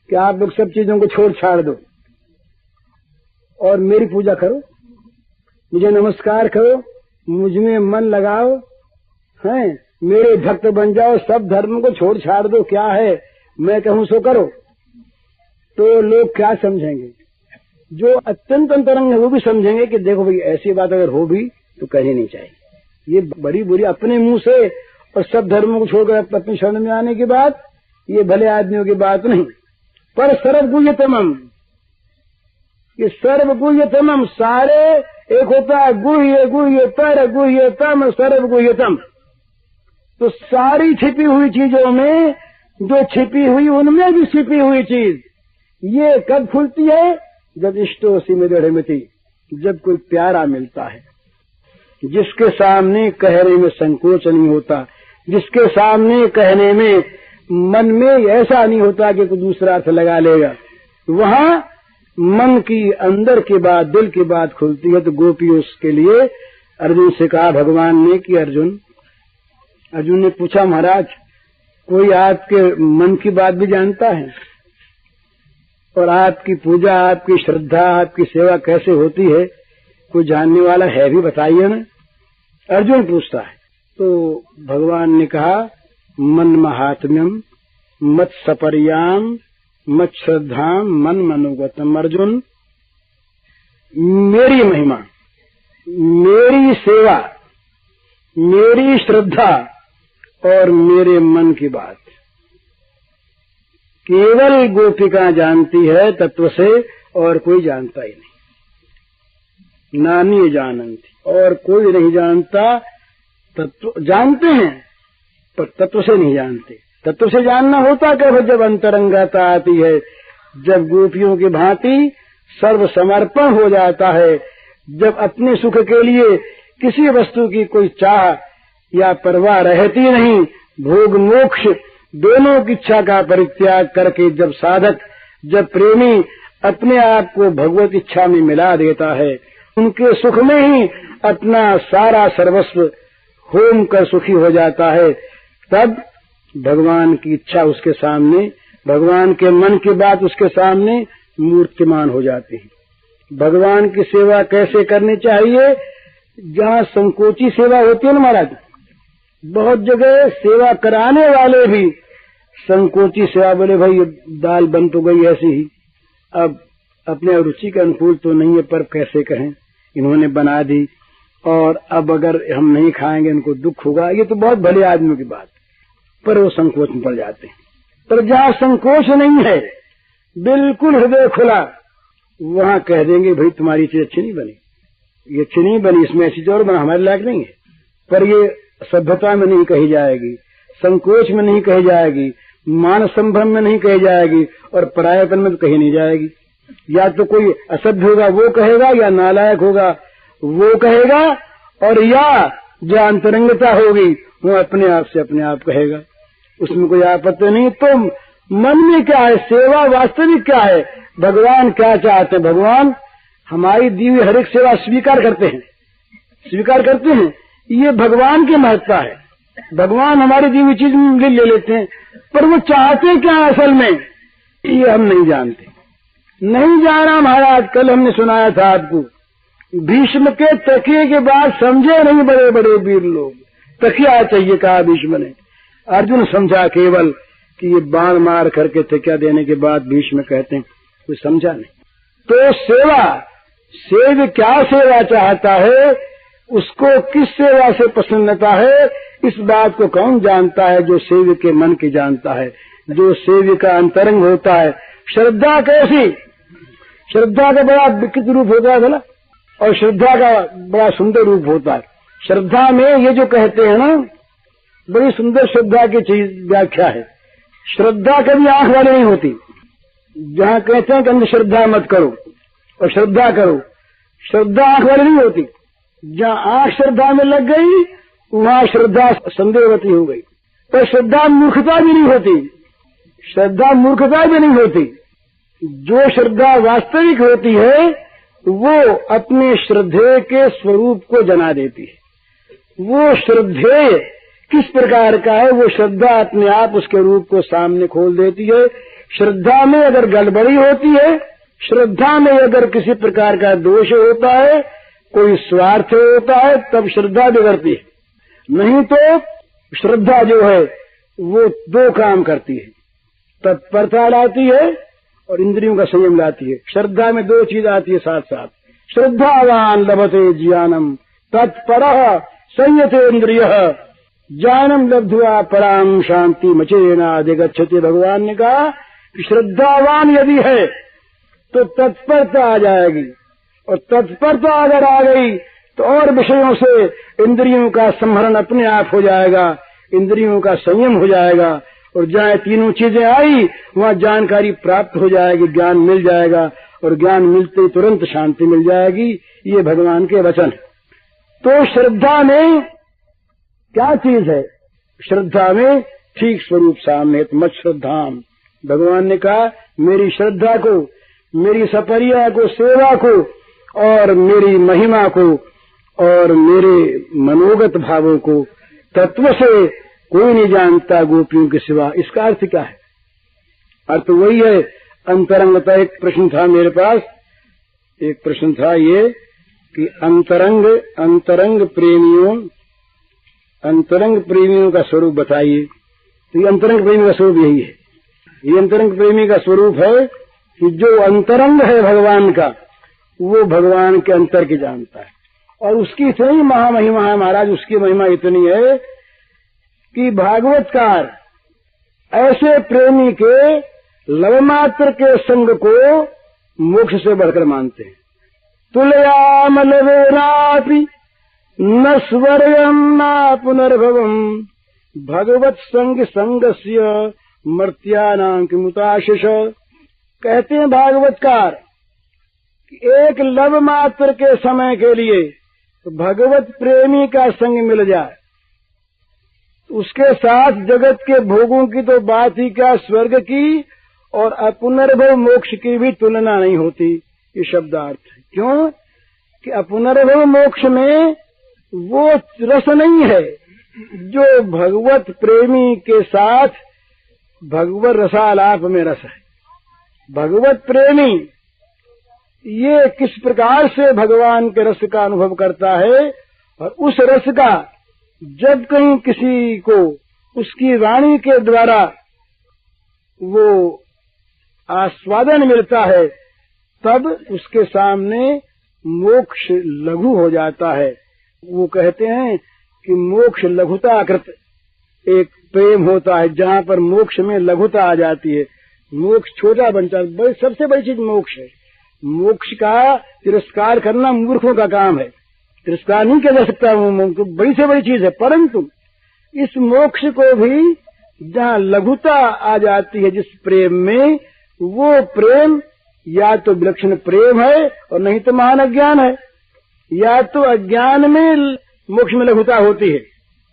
कि आप लोग सब चीजों को छोड़ छाड़ दो और मेरी पूजा करो, मुझे नमस्कार करो, मुझ में मन लगाओ, हैं, मेरे भक्त बन जाओ, सब धर्म को छोड़ छाड़ दो। क्या है, मैं कहूँ सो करो, तो लोग क्या समझेंगे? जो अत्यंत अंतरंग है वो भी समझेंगे कि देखो भाई ऐसी बात अगर हो भी तो कहनी नहीं चाहिए। ये बड़ी बुरी अपने मुंह से और सब धर्मों को छोड़कर अपनी शरण में आने की बात, ये भले आदमियों की बात नहीं। पर सर्वगुह्यतमम, ये सर्वगुह्यतमम, सारे एक होता है गुह्य गुह्यतर गुह्यतम सर्वगुह्यतम। तो सारी छिपी हुई चीजों में जो छिपी हुई, उनमें भी छिपी हुई चीज ये कब खुलती है? जब इष्टोसी में दृढ़मिति, जब कोई प्यारा मिलता है, जिसके सामने कहने में संकोच नहीं होता, जिसके सामने कहने में मन में ऐसा नहीं होता कि कोई दूसरा अर्थ लगा लेगा। वहाँ मन की अंदर की बात, दिल की बात खुलती है। तो गोपी उसके लिए अर्जुन से कहा भगवान ने कि अर्जुन ने पूछा महाराज कोई आपके मन की बात भी जानता है और आपकी पूजा, आपकी श्रद्धा, आपकी सेवा कैसे होती है, कोई जानने वाला है भी बताइए ना। अर्जुन पूछता है। तो भगवान ने कहा मन महात्म्यम मत सपर्याम मत श्रद्धाम मन मनोगतम। अर्जुन मेरी महिमा, मेरी सेवा, मेरी श्रद्धा और मेरे मन की बात केवल गोपिका जानती है तत्व से, और कोई जानता ही नहीं। नानी जानती, और कोई नहीं जानता। तत्व जानते हैं पर तत्व से नहीं जानते। तत्व से जानना होता कब? जब अंतरंगता आती है, जब गोपियों की भांति सर्व समर्पण हो जाता है, जब अपने सुख के लिए किसी वस्तु की कोई चाह या परवाह रहती नहीं, भोग मोक्ष दोनों की इच्छा का परित्याग करके जब साधक, जब प्रेमी अपने आप को भगवत इच्छा में मिला देता है, उनके सुख में ही अपना सारा सर्वस्व होम कर सुखी हो जाता है, तब भगवान की इच्छा उसके सामने, भगवान के मन की बात उसके सामने मूर्तिमान हो जाती है। भगवान की सेवा कैसे करनी चाहिए? जहाँ संकोची सेवा होती है ना महाराज, बहुत जगह सेवा कराने वाले भी संकोची सेवा, बोले भाई ये दाल बन तो गई ऐसी ही, अब अपने रुचि के अनुकूल तो नहीं है, पर कैसे कहें, इन्होंने बना दी और अब अगर हम नहीं खाएंगे इनको दुख होगा। ये तो बहुत भले आदमियों की बात, पर वो संकोच में पड़ जाते हैं। पर जहाँ संकोच नहीं है, बिल्कुल हृदय खुला, वहाँ कह देंगे भाई तुम्हारी चीज अच्छी नहीं बनी, ये अच्छी नहीं बनी, इसमें ऐसी चीज और बना, हमारे लायक नहीं है। पर ये सभ्यता में नहीं कही जाएगी, संकोच में नहीं कही जाएगी, मान संभ्रम में नहीं कही जाएगी, और परायापन में तो कही नहीं जाएगी। या तो कोई असभ्य होगा वो कहेगा, या नालायक होगा वो कहेगा, और या जो अंतरंगता होगी वो अपने आप से अपने आप कहेगा, उसमें कोई आपत्ति नहीं। तो मन में क्या है, सेवा वास्तविक क्या है, भगवान क्या चाहते हैं? भगवान हमारी दी हुई हर एक सेवा स्वीकार करते हैं, स्वीकार करते हैं। ये भगवान की महत्ता है। भगवान हमारी दी हुई चीज ले लेते हैं, पर वो चाहते क्या असल में, ये हम नहीं जानते, नहीं जाना महाराज। कल हमने सुनाया था आपको, भीष्म के तकिए के बाद समझे नहीं बड़े बड़े वीर लोग, तकिया चाहिए कहा भीष्म ने। अर्जुन समझा केवल कि ये बाण मार करके तकिया देने के बाद भीष्म कहते हैं, कोई समझा नहीं। तो सेवा, सेव क्या सेवा चाहता है, उसको किस सेवा से प्रसन्नता है, इस बात को कौन जानता है? जो सेव के मन की जानता है, जो सेव का अंतरंग होता है। श्रद्धा कैसी, श्रद्धा का बड़ा विकृत रूप होता है भला, और श्रद्धा का बड़ा सुंदर रूप होता है। श्रद्धा में ये जो कहते हैं ना, बड़ी सुंदर श्रद्धा की चीज व्याख्या है। श्रद्धा कभी आंख वाली नहीं होती। जहाँ कहते हैं कि अंधश्रद्धा मत करो और श्रद्धा करो, श्रद्धा आंख वाली नहीं होती। जहाँ आंख श्रद्धा में लग गई वहाँ श्रद्धा संदेहवती हो गई। पर श्रद्धा मूर्खता भी नहीं होती, श्रद्धा मूर्खता भी नहीं होती। जो श्रद्धा वास्तविक होती है वो अपने श्रद्धेय के स्वरूप को जना देती है। वो श्रद्धेय किस प्रकार का है, वो श्रद्धा अपने आप उसके रूप को सामने खोल देती है। श्रद्धा में अगर गड़बड़ी होती है, श्रद्धा में अगर किसी प्रकार का दोष होता है, कोई स्वार्थ होता है, तब श्रद्धा बिगड़ती है। नहीं तो श्रद्धा जो है वो दो काम करती है, तत्परता लाती है और इंद्रियों का संयम लाती है। श्रद्धा में दो चीज आती है साथ साथ। श्रद्धावान लभते ज्ञानम तत्परः संयते इंद्रियः ज्ञानम लब्ध्वा पराम शांति मचेना अधिगच्छति। भगवान ने कहा कि श्रद्धावान यदि है तो तत्परता आ जाएगी, और तत्परता अगर आ गई तो और विषयों से इंद्रियों का संहरण अपने आप हो जाएगा, इंद्रियों का संयम हो जाएगा, और जहाँ तीनों चीजें आई वहाँ जानकारी प्राप्त हो जाएगी, ज्ञान मिल जाएगा, और ज्ञान मिलते ही तुरंत शांति मिल जाएगी। ये भगवान के वचन। तो श्रद्धा में क्या चीज है, श्रद्धा में ठीक स्वरूप सामने मत श्रद्धाम। भगवान ने कहा मेरी श्रद्धा को, मेरी सपरिया को, सेवा को और मेरी महिमा को और मेरे मनोगत भावों को तत्व से कोई नहीं जानता गोपियों के सिवा। इसका अर्थ क्या है? अर्थ वही है अंतरंगता। एक प्रश्न था मेरे पास, एक प्रश्न था ये कि अंतरंग प्रेमियों का स्वरूप बताइए। तो ये अंतरंग प्रेमी का स्वरूप यही है। ये अंतरंग प्रेमी का स्वरूप है कि जो अंतरंग है भगवान का, वो भगवान के अंतर की जानता है। और उसकी इतनी महामहिमा है महाराज, उसकी महिमा इतनी है कि भागवतकार ऐसे प्रेमी के लवमात्र के संग को मोक्ष से बढ़कर मानते हैं। तुलयाम लवेनापि न स्वर्गम न पुनर्भवम भगवत संगस्य मर्त्यानां किमुताशिष। कहते हैं भागवतकार कि एक लव मात्र के समय के लिए भगवत प्रेमी का संग मिल जाए, उसके साथ जगत के भोगों की तो बात ही क्या, स्वर्ग की और अपुनर्भव मोक्ष की भी तुलना नहीं होती। ये शब्दार्थ है। क्यों कि अपुनर्भव मोक्ष में वो रस नहीं है जो भगवत प्रेमी के साथ भगवत रसालाप में रस है। भगवत प्रेमी ये किस प्रकार से भगवान के रस का अनुभव करता है, और उस रस का जब कहीं किसी को उसकी वाणी के द्वारा वो आस्वादन मिलता है, तब उसके सामने मोक्ष लघु हो जाता है। वो कहते हैं कि मोक्ष लघुताकृत एक प्रेम होता है, जहाँ पर मोक्ष में लघुता आ जाती है, मोक्ष छोटा बन जाता है। सबसे बड़ी चीज मोक्ष है। मोक्ष का तिरस्कार करना मूर्खों का काम है, तिरस्कार नहीं किया जा सकता, वो बड़ी से बड़ी चीज है। परंतु इस मोक्ष को भी जहाँ लघुता आ जाती है जिस प्रेम में, वो प्रेम या तो विलक्षण प्रेम है और नहीं तो महान अज्ञान है। या तो अज्ञान में मोक्ष में लघुता होती है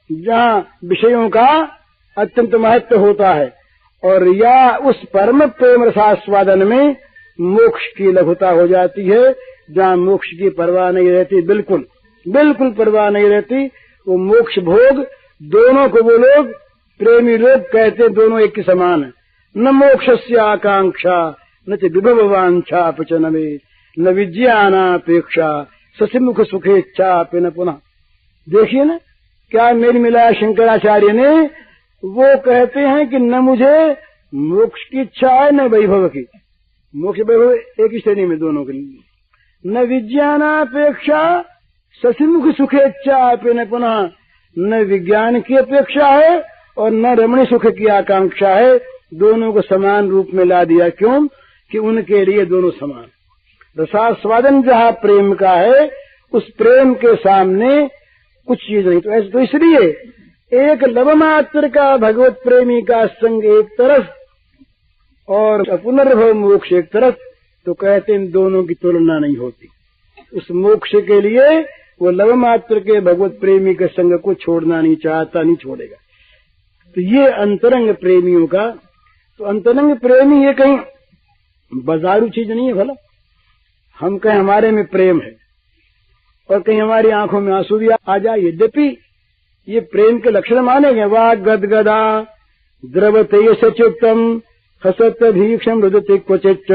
जहाँ विषयों का अत्यंत महत्व होता है, और या उस परम प्रेम रसास्वादन में मोक्ष की लघुता हो जाती है जहाँ मोक्ष की परवाह नहीं रहती, बिल्कुल परवाह नहीं रहती। वो मोक्ष भोग दोनों को वो लोग प्रेमी लोग कहते हैं दोनों एक के समान है। न मोक्षस्य आकांक्षा न च विभववांछा पचनमे न विज्ञानापेक्षा ससिमुख सुखेच्छा न पुनः। देखिए ना क्या मेल मिलाया शंकराचार्य ने। वो कहते हैं कि न मुझे मोक्ष की इच्छा है न वैभव की। मोक्ष वैभव एक ही श्रेणी में दोनों के लिए। न विज्ञानापेक्षा ससिमुख सुखेच्छा न पुनः। न विज्ञान की अपेक्षा है और न रमणी सुख की आकांक्षा है। दोनों को समान रूप में ला दिया। क्यों कि उनके लिए दोनों समान। रसास्वादन जहाँ प्रेम का है, उस प्रेम के सामने कुछ चीज नहीं। तो ऐसे तो इसलिए एक लवमात्र का भगवत प्रेमी का संग एक तरफ और पुनर्भव मोक्ष एक तरफ, तो कहते हैं दोनों की तुलना नहीं होती। उस मोक्ष के लिए वो लवमात्र के भगवत प्रेमी के संग को छोड़ना नहीं चाहता, नहीं छोड़ेगा। तो ये अंतरंग प्रेमियों का। तो अंतरंग प्रेमी ये कहीं बाजारू चीज नहीं है। भला हम कहें हमारे में प्रेम है और कहीं हमारी आंखों में आंसू भी आ जाए, यद्यपि ये प्रेम के लक्षण माने गए। वाग गदगदा द्रवते सचित्तम हसत भीक्षम रुदते क्वचिच्च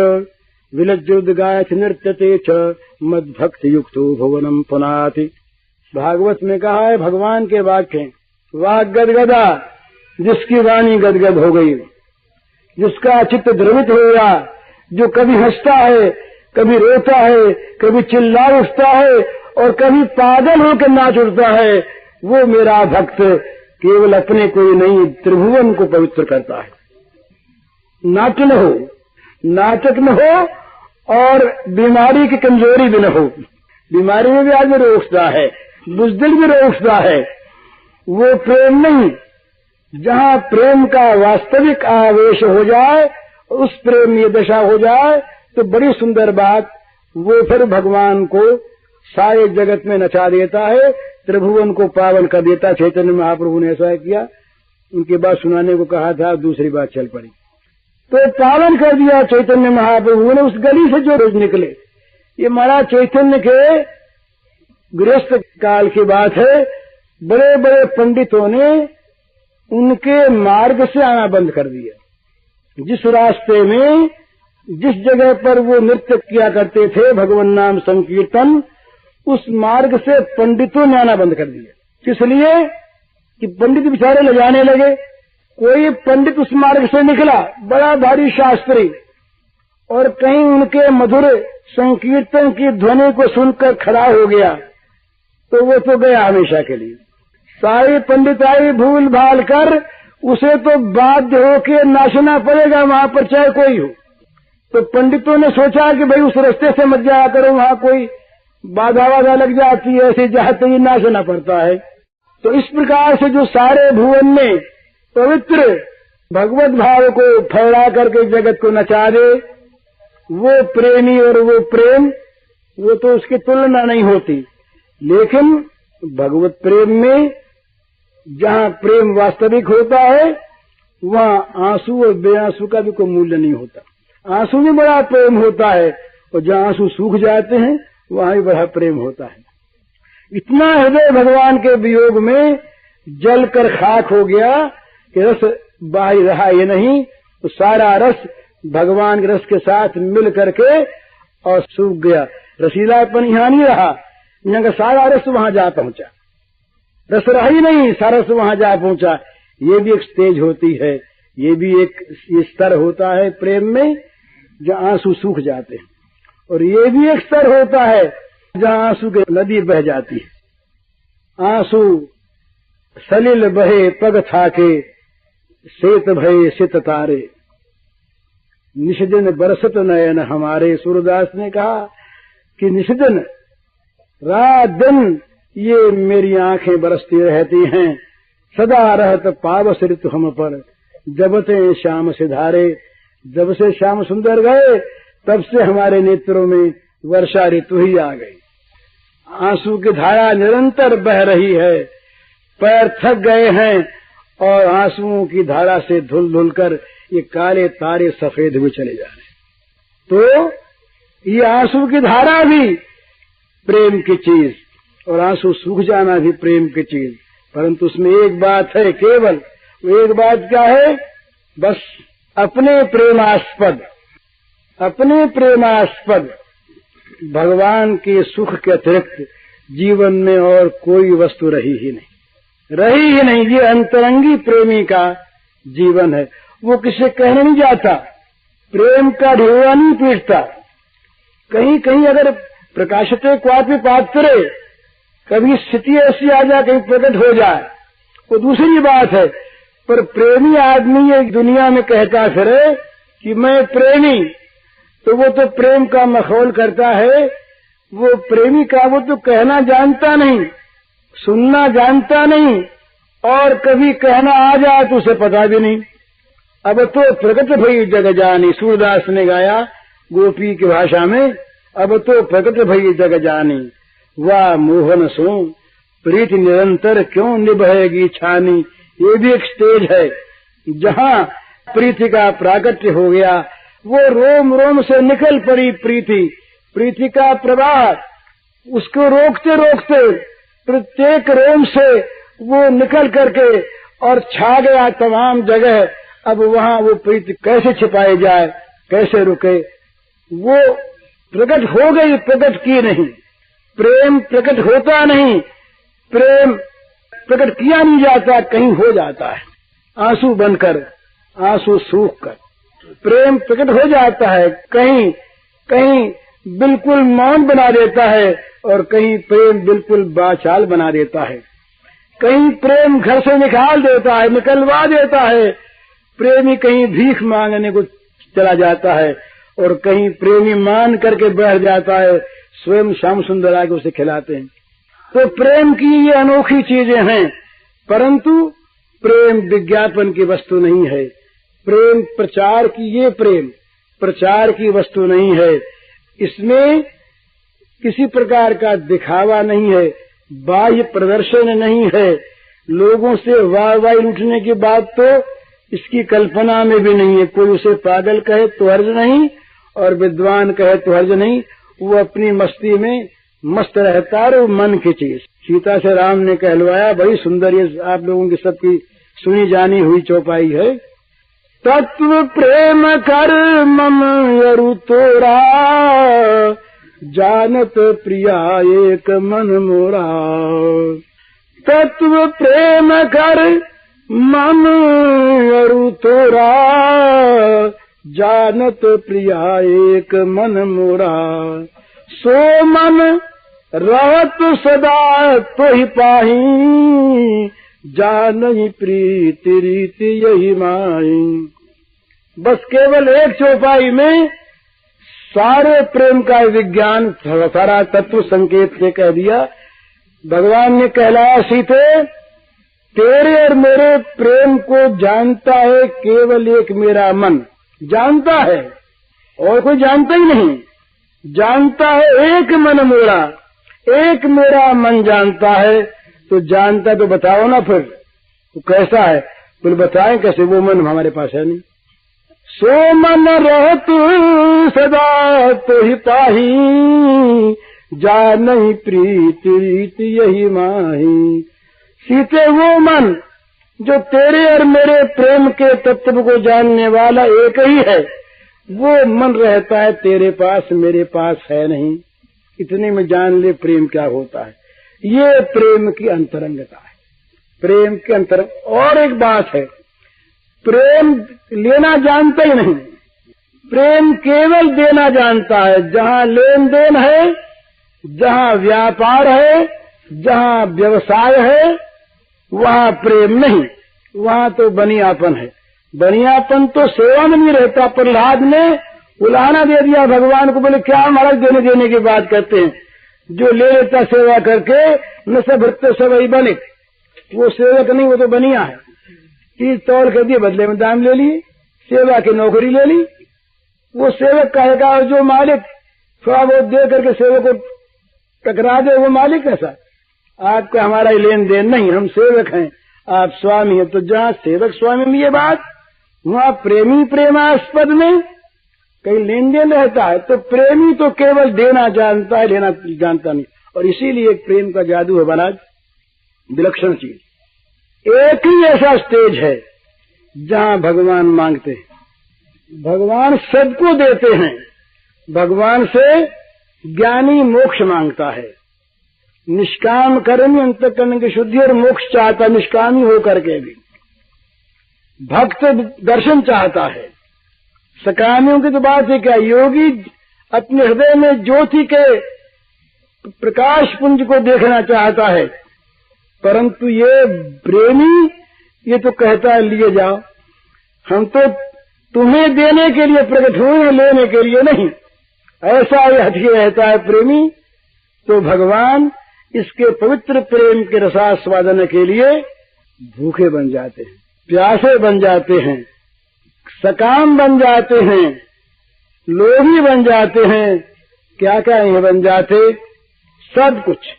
विलज्जोद्गायत नृत्यते च मद्भक्त युक्तो भुवनम पुनाति। भागवत में कहा है भगवान के वाक्य। वाग गदगदा, जिसकी वाणी गदगद हो गई, जिसका चित्त द्रवित हो गया, जो कभी हंसता है, कभी रोता है, कभी चिल्ला उठता है और कभी पागल होकर नाच उठता है, वो मेरा भक्त केवल अपने को ही नहीं त्रिभुवन को पवित्र करता है। नाटक न हो और बीमारी की कमजोरी भी न हो। बीमारी में भी आदमी रोकता है, बुजदिल भी रोकता है। वो प्रेम नहीं, जहाँ प्रेम का वास्तविक आवेश हो जाए, उस प्रेम में दशा हो जाए, तो बड़ी सुंदर बात। वो फिर भगवान को सारे जगत में नचा देता है, त्रिभुवन को पावन कर देता। चैतन्य महाप्रभु ने ऐसा किया। उनकी बात सुनाने को कहा था, दूसरी बात चल पड़ी। तो पालन कर दिया चैतन्य महाप्रभु ने उस गली से जो रोज निकले। ये महाराज चैतन्य के गृहस्थ काल की बात है। बड़े बड़े पंडितों ने उनके मार्ग से आना बंद कर दिया। जिस रास्ते में, जिस जगह पर वो नृत्य किया करते थे, भगवान नाम संकीर्तन, उस मार्ग से पंडितों ने आना बंद कर दिया। इसलिए कि पंडित बेचारे ले जाने लगे। कोई पंडित उस मार्ग से निकला, बड़ा भारी शास्त्री, और कहीं उनके मधुर संकीर्तन की ध्वनि को सुनकर खड़ा हो गया, तो वो तो गया हमेशा के लिए। सारी पंडिताई भूल भाल कर उसे तो बाध्य होकर नाचना पड़ेगा वहां पर, चाहे कोई हो। तो पंडितों ने सोचा कि भाई उस रास्ते से मत जाया करो, वहां कोई बाधा वाधा लग जाती है, ऐसे जाते ही नाचना पड़ता है। तो इस प्रकार से जो सारे भुवन में पवित्र भगवत भाव को फैला करके जगत को नचा दे, वो प्रेमी और वो प्रेम, वो तो उसकी तुलना नहीं होती। लेकिन भगवत प्रेम में जहाँ प्रेम वास्तविक होता है, वहाँ आंसू और बेआंसू का भी कोई मूल्य नहीं होता। आंसू में बड़ा प्रेम होता है, और जहाँ आंसू सूख जाते हैं वहाँ भी बड़ा प्रेम होता है। इतना हृदय भगवान के वियोग में जल कर खाक हो गया कि रस बाहर रहा ये नहीं, तो सारा रस भगवान के रस के साथ मिल करके और सूख गया। रसीलापन यहाँ नहीं रहा, यहाँ का सारा रस वहां जा पहुंचा। रस रहा ही नहीं, सारा रस वहां जा पहुंचा। ये भी एक स्टेज होती है, ये भी एक स्तर होता है प्रेम में, जहाँ आंसू सूख जाते हैं। और ये भी एक स्तर होता है जहाँ आंसू की नदी बह जाती है। आंसू सलिल बहे पग थाके, सेत भये सित तारे, निषदिन बरसत नयन हमारे। सूरदास ने कहा कि निषदिन, रात दिन ये मेरी आंखें बरसती रहती हैं, सदा रहत पावस ऋतु हम पर, जबते श्याम सिधारे। जब से श्याम सुंदर गए, तब से हमारे नेत्रों में वर्षा ऋतु ही आ गई। आंसू की धारा निरंतर बह रही है, पैर थक गए हैं, और आंसुओं की धारा से धुल धुल कर ये काले तारे सफेद हुए चले जा रहे। तो ये आंसू की धारा भी प्रेम की चीज, और आंसू सूख जाना भी प्रेम की चीज। परंतु उसमें एक बात है, केवल वो एक बात क्या है, बस अपने प्रेमास्पद भगवान के सुख के अतिरिक्त जीवन में और कोई वस्तु रही ही नहीं। ये अंतरंगी प्रेमी का जीवन है। वो किसी कहने नहीं जाता, प्रेम का ढेवा नहीं पीटता। कहीं कहीं अगर प्रकाशते क्वापि पात्रे, कभी स्थिति ऐसी आ जाए, कहीं प्रकट हो जाए, वो दूसरी बात है। पर प्रेमी आदमी ये दुनिया में कहता फिरे कि मैं प्रेमी, तो वो तो प्रेम का मखौल करता है। वो प्रेमी का वो तो कहना जानता नहीं, सुनना जानता नहीं, और कभी कहना आ जाए तो उसे पता भी नहीं। अब तो प्रकट भई जग जानी, सूरदास ने गाया गोपी की भाषा में, अब तो प्रकट भई जग जानी, वाह मोहन सो प्रीति निरंतर क्यों निभेगी छानी। ये भी एक स्टेज है जहाँ प्रीति का प्राकट्य हो गया। वो रोम रोम से निकल पड़ी प्रीति का प्रवाह, उसको रोकते रोकते प्रत्येक रोम से वो निकल करके और छा गया तमाम जगह। अब वहाँ वो प्रीति कैसे छिपाई जाए, कैसे रुके। वो प्रकट हो गई, प्रकट की नहीं। प्रेम प्रकट होता नहीं, प्रेम प्रकट किया नहीं जाता, कहीं हो जाता है आंसू बनकर, आंसू सूख कर। प्रेम प्रकट हो जाता है, कहीं कहीं बिल्कुल मौन बना देता है, और कहीं प्रेम बिल्कुल बाचाल बना देता है। कहीं प्रेम घर से निकाल देता है, निकलवा देता है। प्रेमी कहीं भीख मांगने को चला जाता है, और कहीं प्रेमी मान करके बैठ जाता है, स्वयं श्याम सुंदर आके उसे खिलाते हैं। तो प्रेम की ये अनोखी चीजें हैं, परंतु प्रेम विज्ञापन की वस्तु नहीं है। प्रेम प्रचार की, ये प्रेम प्रचार की वस्तु नहीं है। इसमें किसी प्रकार का दिखावा नहीं है, बाह्य प्रदर्शन नहीं है। लोगों से वाह लूटने की बात तो इसकी कल्पना में भी नहीं है। कोई उसे पागल कहे तो हर्ज नहीं और विद्वान कहे तो हर्ज नहीं, वो अपनी मस्ती में मस्त रहता है। वो मन की चीज सीता से राम ने कहलवाया, बड़ी सुंदर ये आप लोगों की सबकी सुनी जानी हुई चौपाई है। तत्व प्रेम कर मम यरु तोरा, जानत प्रिया एक मन मोरा। तत्व प्रेम कर मम यरु तोरा, जानत प्रिया एक मन मोरा। सो मन रहत सदा तो ही पाही, जानहि प्रीति रीति यही माही। बस केवल एक चौपाई में सारे प्रेम का विज्ञान, सारा तत्व संकेत से कह दिया। भगवान ने कहलाया, सीते तेरे और मेरे प्रेम को जानता है केवल एक मेरा मन जानता है, और कोई जानता ही नहीं। जानता है एक मन मोरा, एक मेरा मन जानता है। तो जानता तो बताओ ना फिर वो कैसा है, बोले बताएं कैसे, वो मन हमारे पास है नहीं। सो मन रहत सदा तो ही पाही, जानहि प्रीति रीति यही माही। सीते वो मन जो तेरे और मेरे प्रेम के तत्व को जानने वाला एक ही है, वो मन रहता है तेरे पास, मेरे पास है नहीं। इतने में जान ले प्रेम क्या होता है। ये प्रेम की अंतरंगता है, प्रेम के अंतर। और एक बात है, प्रेम लेना जानता ही नहीं, प्रेम केवल देना जानता है। जहाँ लेन देन है, जहाँ व्यापार है, जहाँ व्यवसाय है, वहाँ प्रेम नहीं, वहाँ तो बनियापन है। बनियापन तो सेवा में नहीं रहता। प्रहलाद ने उलाहना दे दिया भगवान को, बोले क्या महाराज देने देने की बात करते हैं, जो ले लेता सेवा करके न सब भरते सब वही बने, वो सेवक नहीं, वो तो बनिया है। चीज तौल कर दिए, बदले में दाम ले लिए, सेवा की नौकरी ले ली। वो सेवक कहेगा, और जो मालिक थोड़ा बहुत दे करके सेवक को टकरा दे, वो मालिक ऐसा। आपका हमारा लेन देन नहीं, हम सेवक हैं, आप स्वामी हैं। तो जहाँ सेवक स्वामी में ये बात, वहाँ प्रेमी प्रेमास्पद में कहीं लेन देन रहता है। तो प्रेमी तो केवल देना जानता है, लेना जानता नहीं। और इसीलिए प्रेम का जादू है महाराज, विलक्षण चीज। एक ही ऐसा स्टेज है जहाँ भगवान मांगते हैं, भगवान सबको देते हैं। भगवान से ज्ञानी मोक्ष मांगता है, निष्काम कर्म अंतःकरण की शुद्धि और मोक्ष चाहता, निष्कामी होकर के भी। भक्त दर्शन चाहता है। सकामियों की तो बात है क्या, योगी अपने हृदय में ज्योति के प्रकाश पुंज को देखना चाहता है। परंतु ये प्रेमी ये तो कहता है लिए जाओ, हम तो तुम्हें देने के लिए प्रकट हुए हैं, लेने के लिए नहीं। ऐसा ही हठी रहता है प्रेमी। तो भगवान इसके पवित्र प्रेम के रसास्वादन के लिए भूखे बन जाते हैं, प्यासे बन जाते हैं, सकाम बन जाते हैं, लोभी बन जाते हैं। क्या क्या नहीं बन जाते, सब कुछ।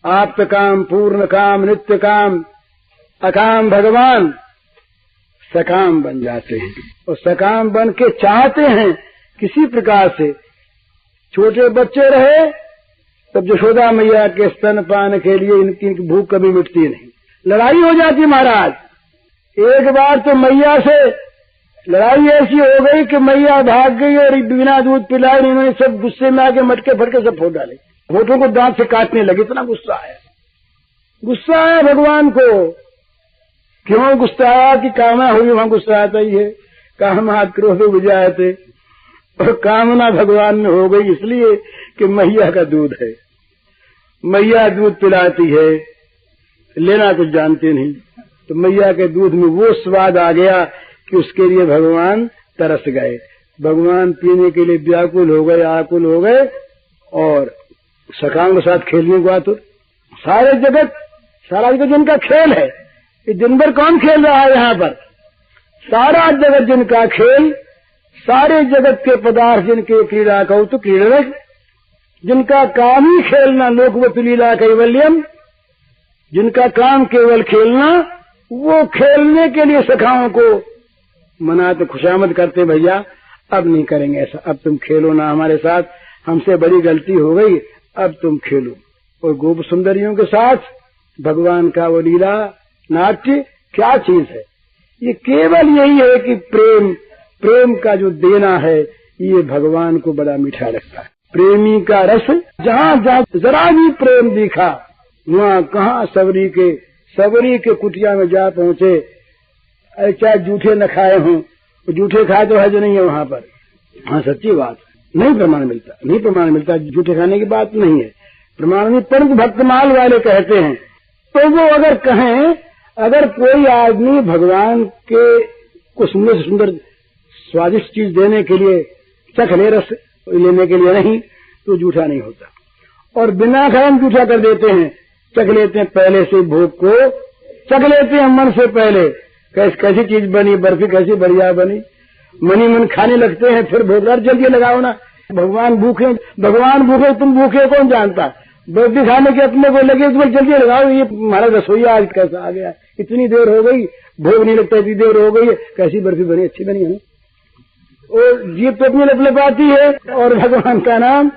आप्त काम, पूर्ण काम, नित्य काम, अकाम भगवान सकाम बन जाते हैं। और सकाम बन के चाहते हैं किसी प्रकार से। छोटे बच्चे रहे तब यशोदा मैया के स्तनपान के लिए इनकी भूख कभी मिटती नहीं। लड़ाई हो जाती महाराज। एक बार तो मैया से लड़ाई ऐसी हो गई कि मैया भाग गई और बिना दूध पिलाए इन्होंने सब गुस्से में आके मटके फटके सब फोड़ डाले, होठों को दांत से काटने लगे। इतना गुस्सा आया भगवान को। क्यों गुस्सा आया कि कामना हुई, वहां गुस्सा आता ही है। कामात क्रोध बुझाए थे, और कामना भगवान में हो गई इसलिए कि मैया का दूध है। मैया दूध पिलाती है, लेना कुछ जानते नहीं। तो मैया के दूध में वो स्वाद आ गया कि उसके लिए भगवान तरस गए। भगवान पीने के लिए व्याकुल हो गए, आकुल हो गए, और सकाम के साथ खेलने को आतुर। सारे जगत, सारा जगत जिनका खेल है, ये दिन भर कौन खेल रहा है यहाँ पर? सारा जगत जिनका खेल, सारे जगत के पदार्थ जिनके क्रीड़ा कौतुक क्रीड़क, जिनका काम ही खेलना, लोकवत लीला कैवल्यम, जिनका काम केवल खेलना, वो खेलने के लिए सखाओं को मनाते, खुशामद करते, भैया अब नहीं करेंगे ऐसा, अब तुम खेलो ना हमारे साथ, हमसे बड़ी गलती हो गई, अब तुम खेलो। और गोप सुंदरियों के साथ भगवान का वो लीला नाट्य क्या चीज है। ये केवल यही है कि प्रेम का जो देना है, ये भगवान को बड़ा मीठा लगता है। प्रेमी का रस जहाँ जहाँ जरा भी प्रेम दिखा, वहाँ कहाँ सबरी के कुटिया में जा पहुँचे, चाहे जूठे न खाए हों, जूठे खाए तो हज नहीं है वहाँ पर। हाँ सच्ची बात, नहीं प्रमाण मिलता, जूठे खाने की बात नहीं है, प्रमाण नहीं। परंतु भक्तमाल वाले कहते हैं, तो वो अगर कहें, अगर कोई आदमी भगवान के को सुंदर से सुंदर स्वादिष्ट चीज देने के लिए चख ले, रस लेने के लिए नहीं, तो जूठा नहीं होता। और बिना खाए हम जूठा कर देते हैं, चख लेते हैं पहले से, भोग को चख लेते हैं मन से पहले, कैसी चीज बनी, बर्फी कैसी बढ़िया बनी, मनी मन खाने लगते हैं, फिर भोग जल्दी लगाओ ना, भगवान भूखे तुम भूखे कौन जानता, बर्फी खाने के अपने को लगे तो जल्दी लगाओ, ये हमारा रसोईया आज कैसा आ गया, इतनी देर हो गई, भोग नहीं लगता, इतनी देर हो गई, कैसी बर्फी बनी, अच्छी बनी है। और जीभ तो अपनी लपलपाती है, और भगवान का नाम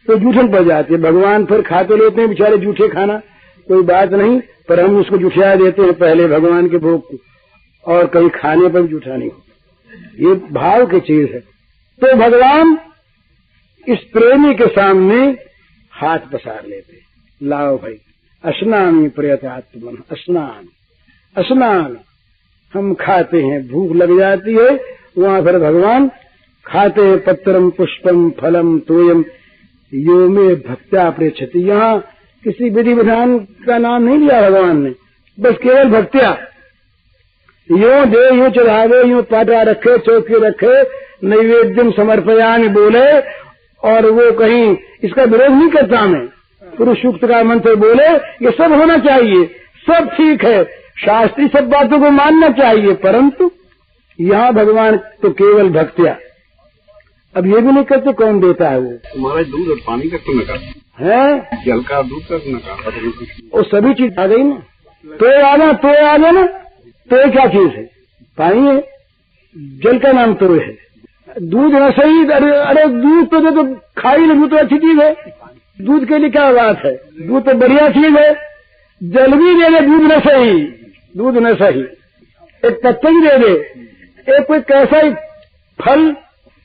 तो जूठन पड़ जाती है। भगवान फिर खा तो लेते हैं बेचारे, जूठे खाना कोई बात नहीं, पर हम उसको जुठिया देते हैं पहले भगवान के भोग को, और कहीं खाने पर जूठा नहीं होता। ये भाव की चीज है। तो भगवान इस प्रेमी के सामने हाथ पसार लेते, लाओ भाई स्नान प्रयतात्मन, स्नान हम खाते हैं, भूख लग जाती है, वहाँ फिर भगवान खाते हैं। पत्रम पुष्पम फलम तोयम यो में भक्त्या पृच्छति, यहाँ किसी विधि विधान का नाम नहीं लिया भगवान ने, बस केवल भक्त्या, यूं दे, यूं चढ़ावे, यूं पाटा रखे, चौकी रखे, नैवेद्यम समर्पयामि बोले, और वो कहीं इसका विरोध नहीं करता। मैं पुरुष सूक्त का मंत्र बोले, ये सब होना चाहिए, सब ठीक है, शास्त्रीय सब बातों को मानना चाहिए, परंतु यहाँ भगवान तो केवल भक्त्या। अब ये भी नहीं करते कौन देता है वो, तुम्हारा दूध और पानी का तो नकार है, जल का दूध का नकार, वो सभी चीज आ गई ना। तो आ गया ना, तो क्या चीज है, पानी है, जल का नाम तो है, दूध है सही, अरे दूध तो खा ही नहीं, तो अच्छी चीज है, दूध के लिए क्या बात है, दूध तो बढ़िया चीज है। जल भी दे दे, दूध न सही, एक पत्ता ही दे दे, एक कोई कैसा ही फल,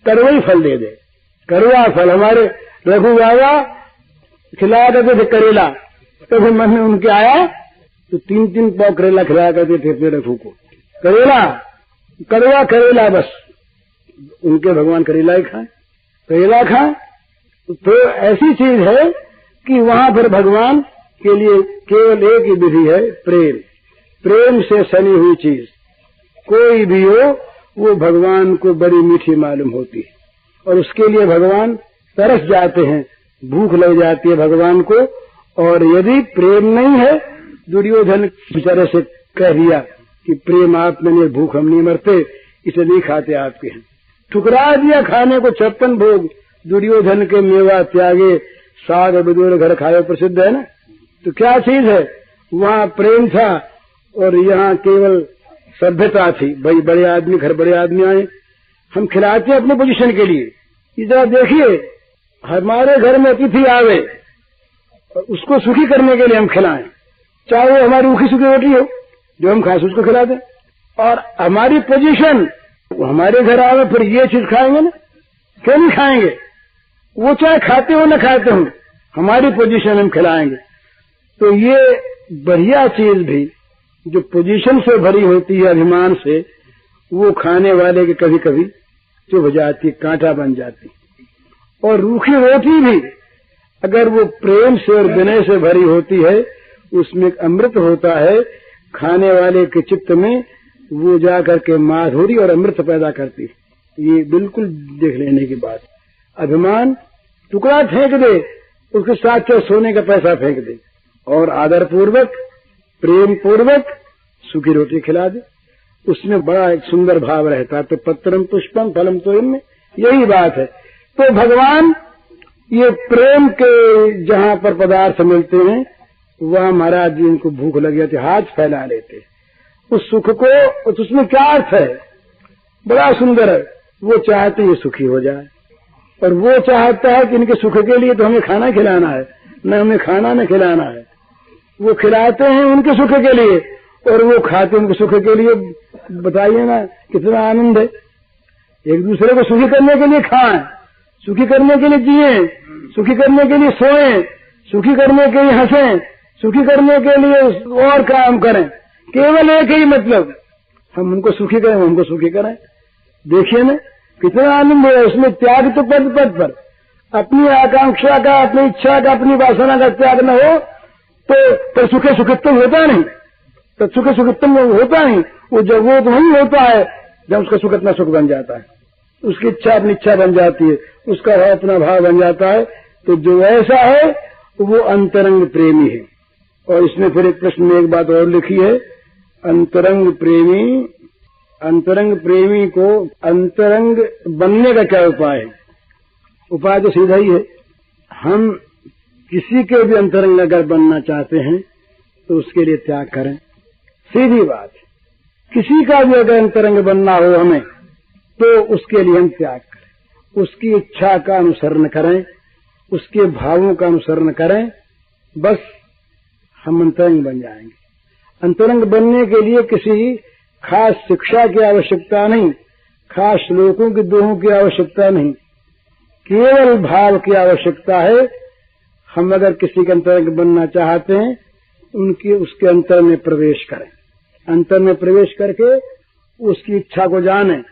कड़वा फल दे दे, कड़वा फल। हमारे रघु बाबा खिलाया करते थे करेला, तो फिर मन में उनके आया तो 3-3 पाव करेला खिलाया करते थे अपने रघु को, कड़वा करेला, बस उनके भगवान करेला ही खाए, करेला खाए। तो ऐसी चीज है कि वहाँ पर भगवान के लिए केवल एक ही विधि है, प्रेम से सनी हुई चीज कोई भी हो, वो भगवान को बड़ी मीठी मालूम होती है, और उसके लिए भगवान तरस जाते हैं, भूख लग जाती है भगवान को। और यदि प्रेम नहीं है, दुर्योधन बेचारे से कह दिया कि प्रेम आप में नहीं, भूख हम नहीं मरते, इसे नहीं खाते आपके हैं, ठुकरा दिया खाने को 56 भोग। दुर्योधन के मेवा त्यागे, साग बिदुर घर खाए, प्रसिद्ध है ना। तो क्या चीज है, वहाँ प्रेम था, और यहाँ केवल सभ्यता थी। भाई बड़े आदमी, घर बड़े आदमी आए, हम खिलाते हैं अपने पोजीशन के लिए। इधर देखिए, हमारे घर में अतिथि आवे, उसको सुखी करने के लिए हम खिलाएं, चाहे वो हमारी रूखी सूखी रोटी हो जो हम खास उसको खिला दें। और हमारी पोजीशन, वो हमारे घर आवे, फिर ये चीज खाएंगे ना, क्यों नहीं खाएंगे, वो चाहे खाते हो न खाते हो, हमारी पोजीशन हम खिलाएंगे। तो ये बढ़िया चीज भी जो पोजीशन से भरी होती है, अभिमान से, वो खाने वाले के कभी कभी चुभ जाती, कांटा बन जाती। और रूखी रोटी भी अगर वो प्रेम से और विनय से भरी होती है, उसमें एक अमृत होता है, खाने वाले के चित्त में वो जा करके माधुरी और अमृत पैदा करती है। ये बिल्कुल देख लेने की बात। अभिमान टुकड़ा फेंक दे, उसके साथ चाहे सोने का पैसा फेंक दे, और आदर पूर्वक, प्रेम पूर्वक सूखी रोटी खिला दे, उसमें बड़ा एक सुंदर भाव रहता है। तो पत्रम पुष्पम फलम तोयम में यही बात है। तो भगवान ये प्रेम के जहाँ पर पदार्थ मिलते हैं, वह महाराज जी इनको भूख लगी थी, हाथ फैला लेते उस सुख को। उसमें क्या अर्थ है, बड़ा सुंदर है। वो चाहते ये सुखी हो जाए, और वो चाहता है कि इनके सुख के लिए तो हमें खाना खिलाना है, न हमें खाना न खिलाना है। वो खिलाते हैं उनके सुख के लिए और वो खाते उनके सुख के लिए। बताइए ना कितना आनंद है। एक दूसरे को सुखी करने के लिए खाएं, सुखी करने के लिए जिए, सुखी करने के लिए सोएं, सुखी करने के लिए हंसें, सुखी करने के लिए और काम करें। केवल एक ही मतलब, हम उनको सुखी करें, हमको सुखी करें। देखिए ना कितना आनंद है उसमें। त्याग तो पद पद पर, अपनी आकांक्षा का, अपनी इच्छा का, अपनी वासना का त्याग न हो तो सुखे सुखित्तम होता नहीं, तो सुखे सुखित्तम होता नहीं। वो जब वो तो वही होता है जब उसका सुख अपना सुख बन जाता है, उसकी इच्छा अपनी इच्छा बन जाती है, उसका भाव अपना भाव बन जाता है। तो जो ऐसा है वो अंतरंग प्रेमी है। और इसमें फिर एक प्रश्न में एक बात और लिखी है, अंतरंग प्रेमी को अंतरंग बनने का क्या उपाय है? उपाय तो सीधा ही है, हम किसी के भी अंतरंग अगर बनना चाहते हैं तो उसके लिए त्याग करें। सीधी बात, किसी का भी अगर अंतरंग बनना हो हमें तो उसके लिए हम त्याग करें, उसकी इच्छा का अनुसरण करें, उसके भावों का अनुसरण करें, बस हम अंतरंग बन जाएंगे। अंतरंग बनने के लिए किसी खास शिक्षा की आवश्यकता नहीं, खास श्लोकों की दोहों की आवश्यकता नहीं, केवल भाव की आवश्यकता है। हम अगर किसी के अंतरंग बनना चाहते हैं उसके अंतर में प्रवेश करें, अंतर में प्रवेश करके उसकी इच्छा को जानें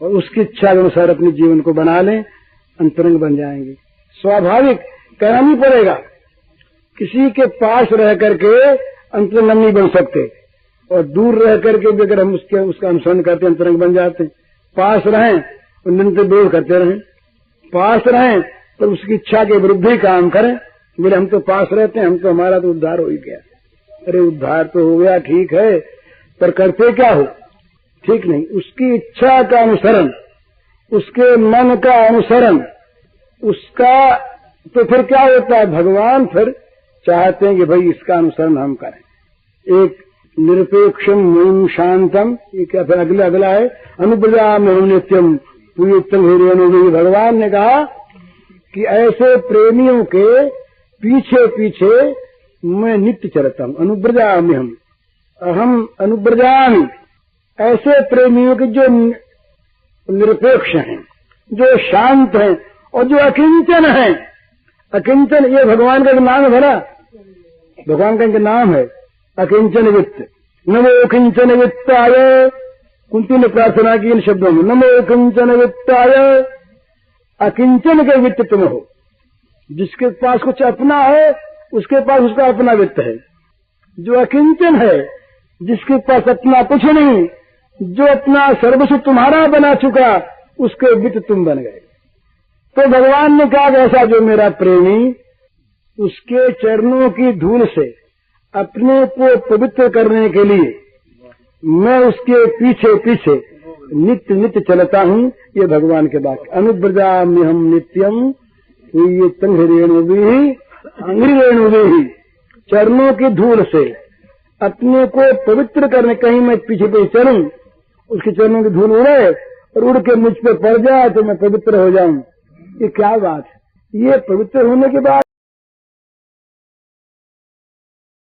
और उसकी इच्छा के अनुसार अपने जीवन को बना लें, अंतरंग बन जाएंगे। स्वाभाविक कहना नहीं पड़ेगा, किसी के पास रह करके अंतरंग नहीं बन सकते, और दूर रह करके भी अगर हम उसका अनुसरण करते अंतरंग बन जाते हैं। पास रहें और निरंतर विरोध करते रहें, पास रहें तो उसकी इच्छा के विरुद्ध ही काम करें। बोले हम तो पास रहते हैं, हम तो हमारा तो उद्धार हो ही गया। अरे उद्धार तो हो गया ठीक है, पर करते क्या हो? ठीक नहीं। उसकी इच्छा का अनुसरण, उसके मन का अनुसरण, उसका तो फिर क्या होता है, भगवान फिर चाहते हैं कि भाई इसका अनुसरण हम करें। एक निरपेक्षम मयम शांतम, ये क्या फिर अगला है, अनुब्रजाम्य नित्यम पूयोत्तम हृदय। भगवान ने कहा कि ऐसे प्रेमियों के पीछे पीछे मैं नित्य चलता हूँ। अनुब्रजाम्य हम अनुब्रजामि, ऐसे प्रेमियों के जो निरपेक्ष हैं, जो शांत हैं और जो अकिंचन हैं। अकिंचन ये भगवान का नाम है भला, भगवान का नाम है अकिंचन वित्त। नमो किंचन वित्ताय, कुंती ने प्रार्थना की इन शब्दों में, नमो किंचन वित्ताय। अकिंचन के वित्त तुम हो, जिसके पास कुछ अपना है उसके पास उसका अपना वित्त है। जो अकिंचन है, जिसके पास अपना कुछ नहीं, जो अपना सर्वस्व तुम्हारा बना चुका, उसके वित्त तुम बन गए। तो भगवान ने कहा ऐसा जो मेरा प्रेमी, उसके चरणों की धूल से अपने को पवित्र करने के लिए मैं उसके पीछे पीछे नित्य नित्य चलता हूँ। ये भगवान के वाक्य। अनुब्रजाम्य हम नित्यम ये तंघरेणुभिः अंघ्रिरेणुभिः, चरणों की धूल से अपने को पवित्र करने, कहीं मैं पीछे पीछे चलूं, उसके चरणों की धूल उड़े और उड़ के मुझ पे पड़ जाए तो मैं पवित्र हो जाऊं। ये क्या बात है? ये पवित्र होने के बाद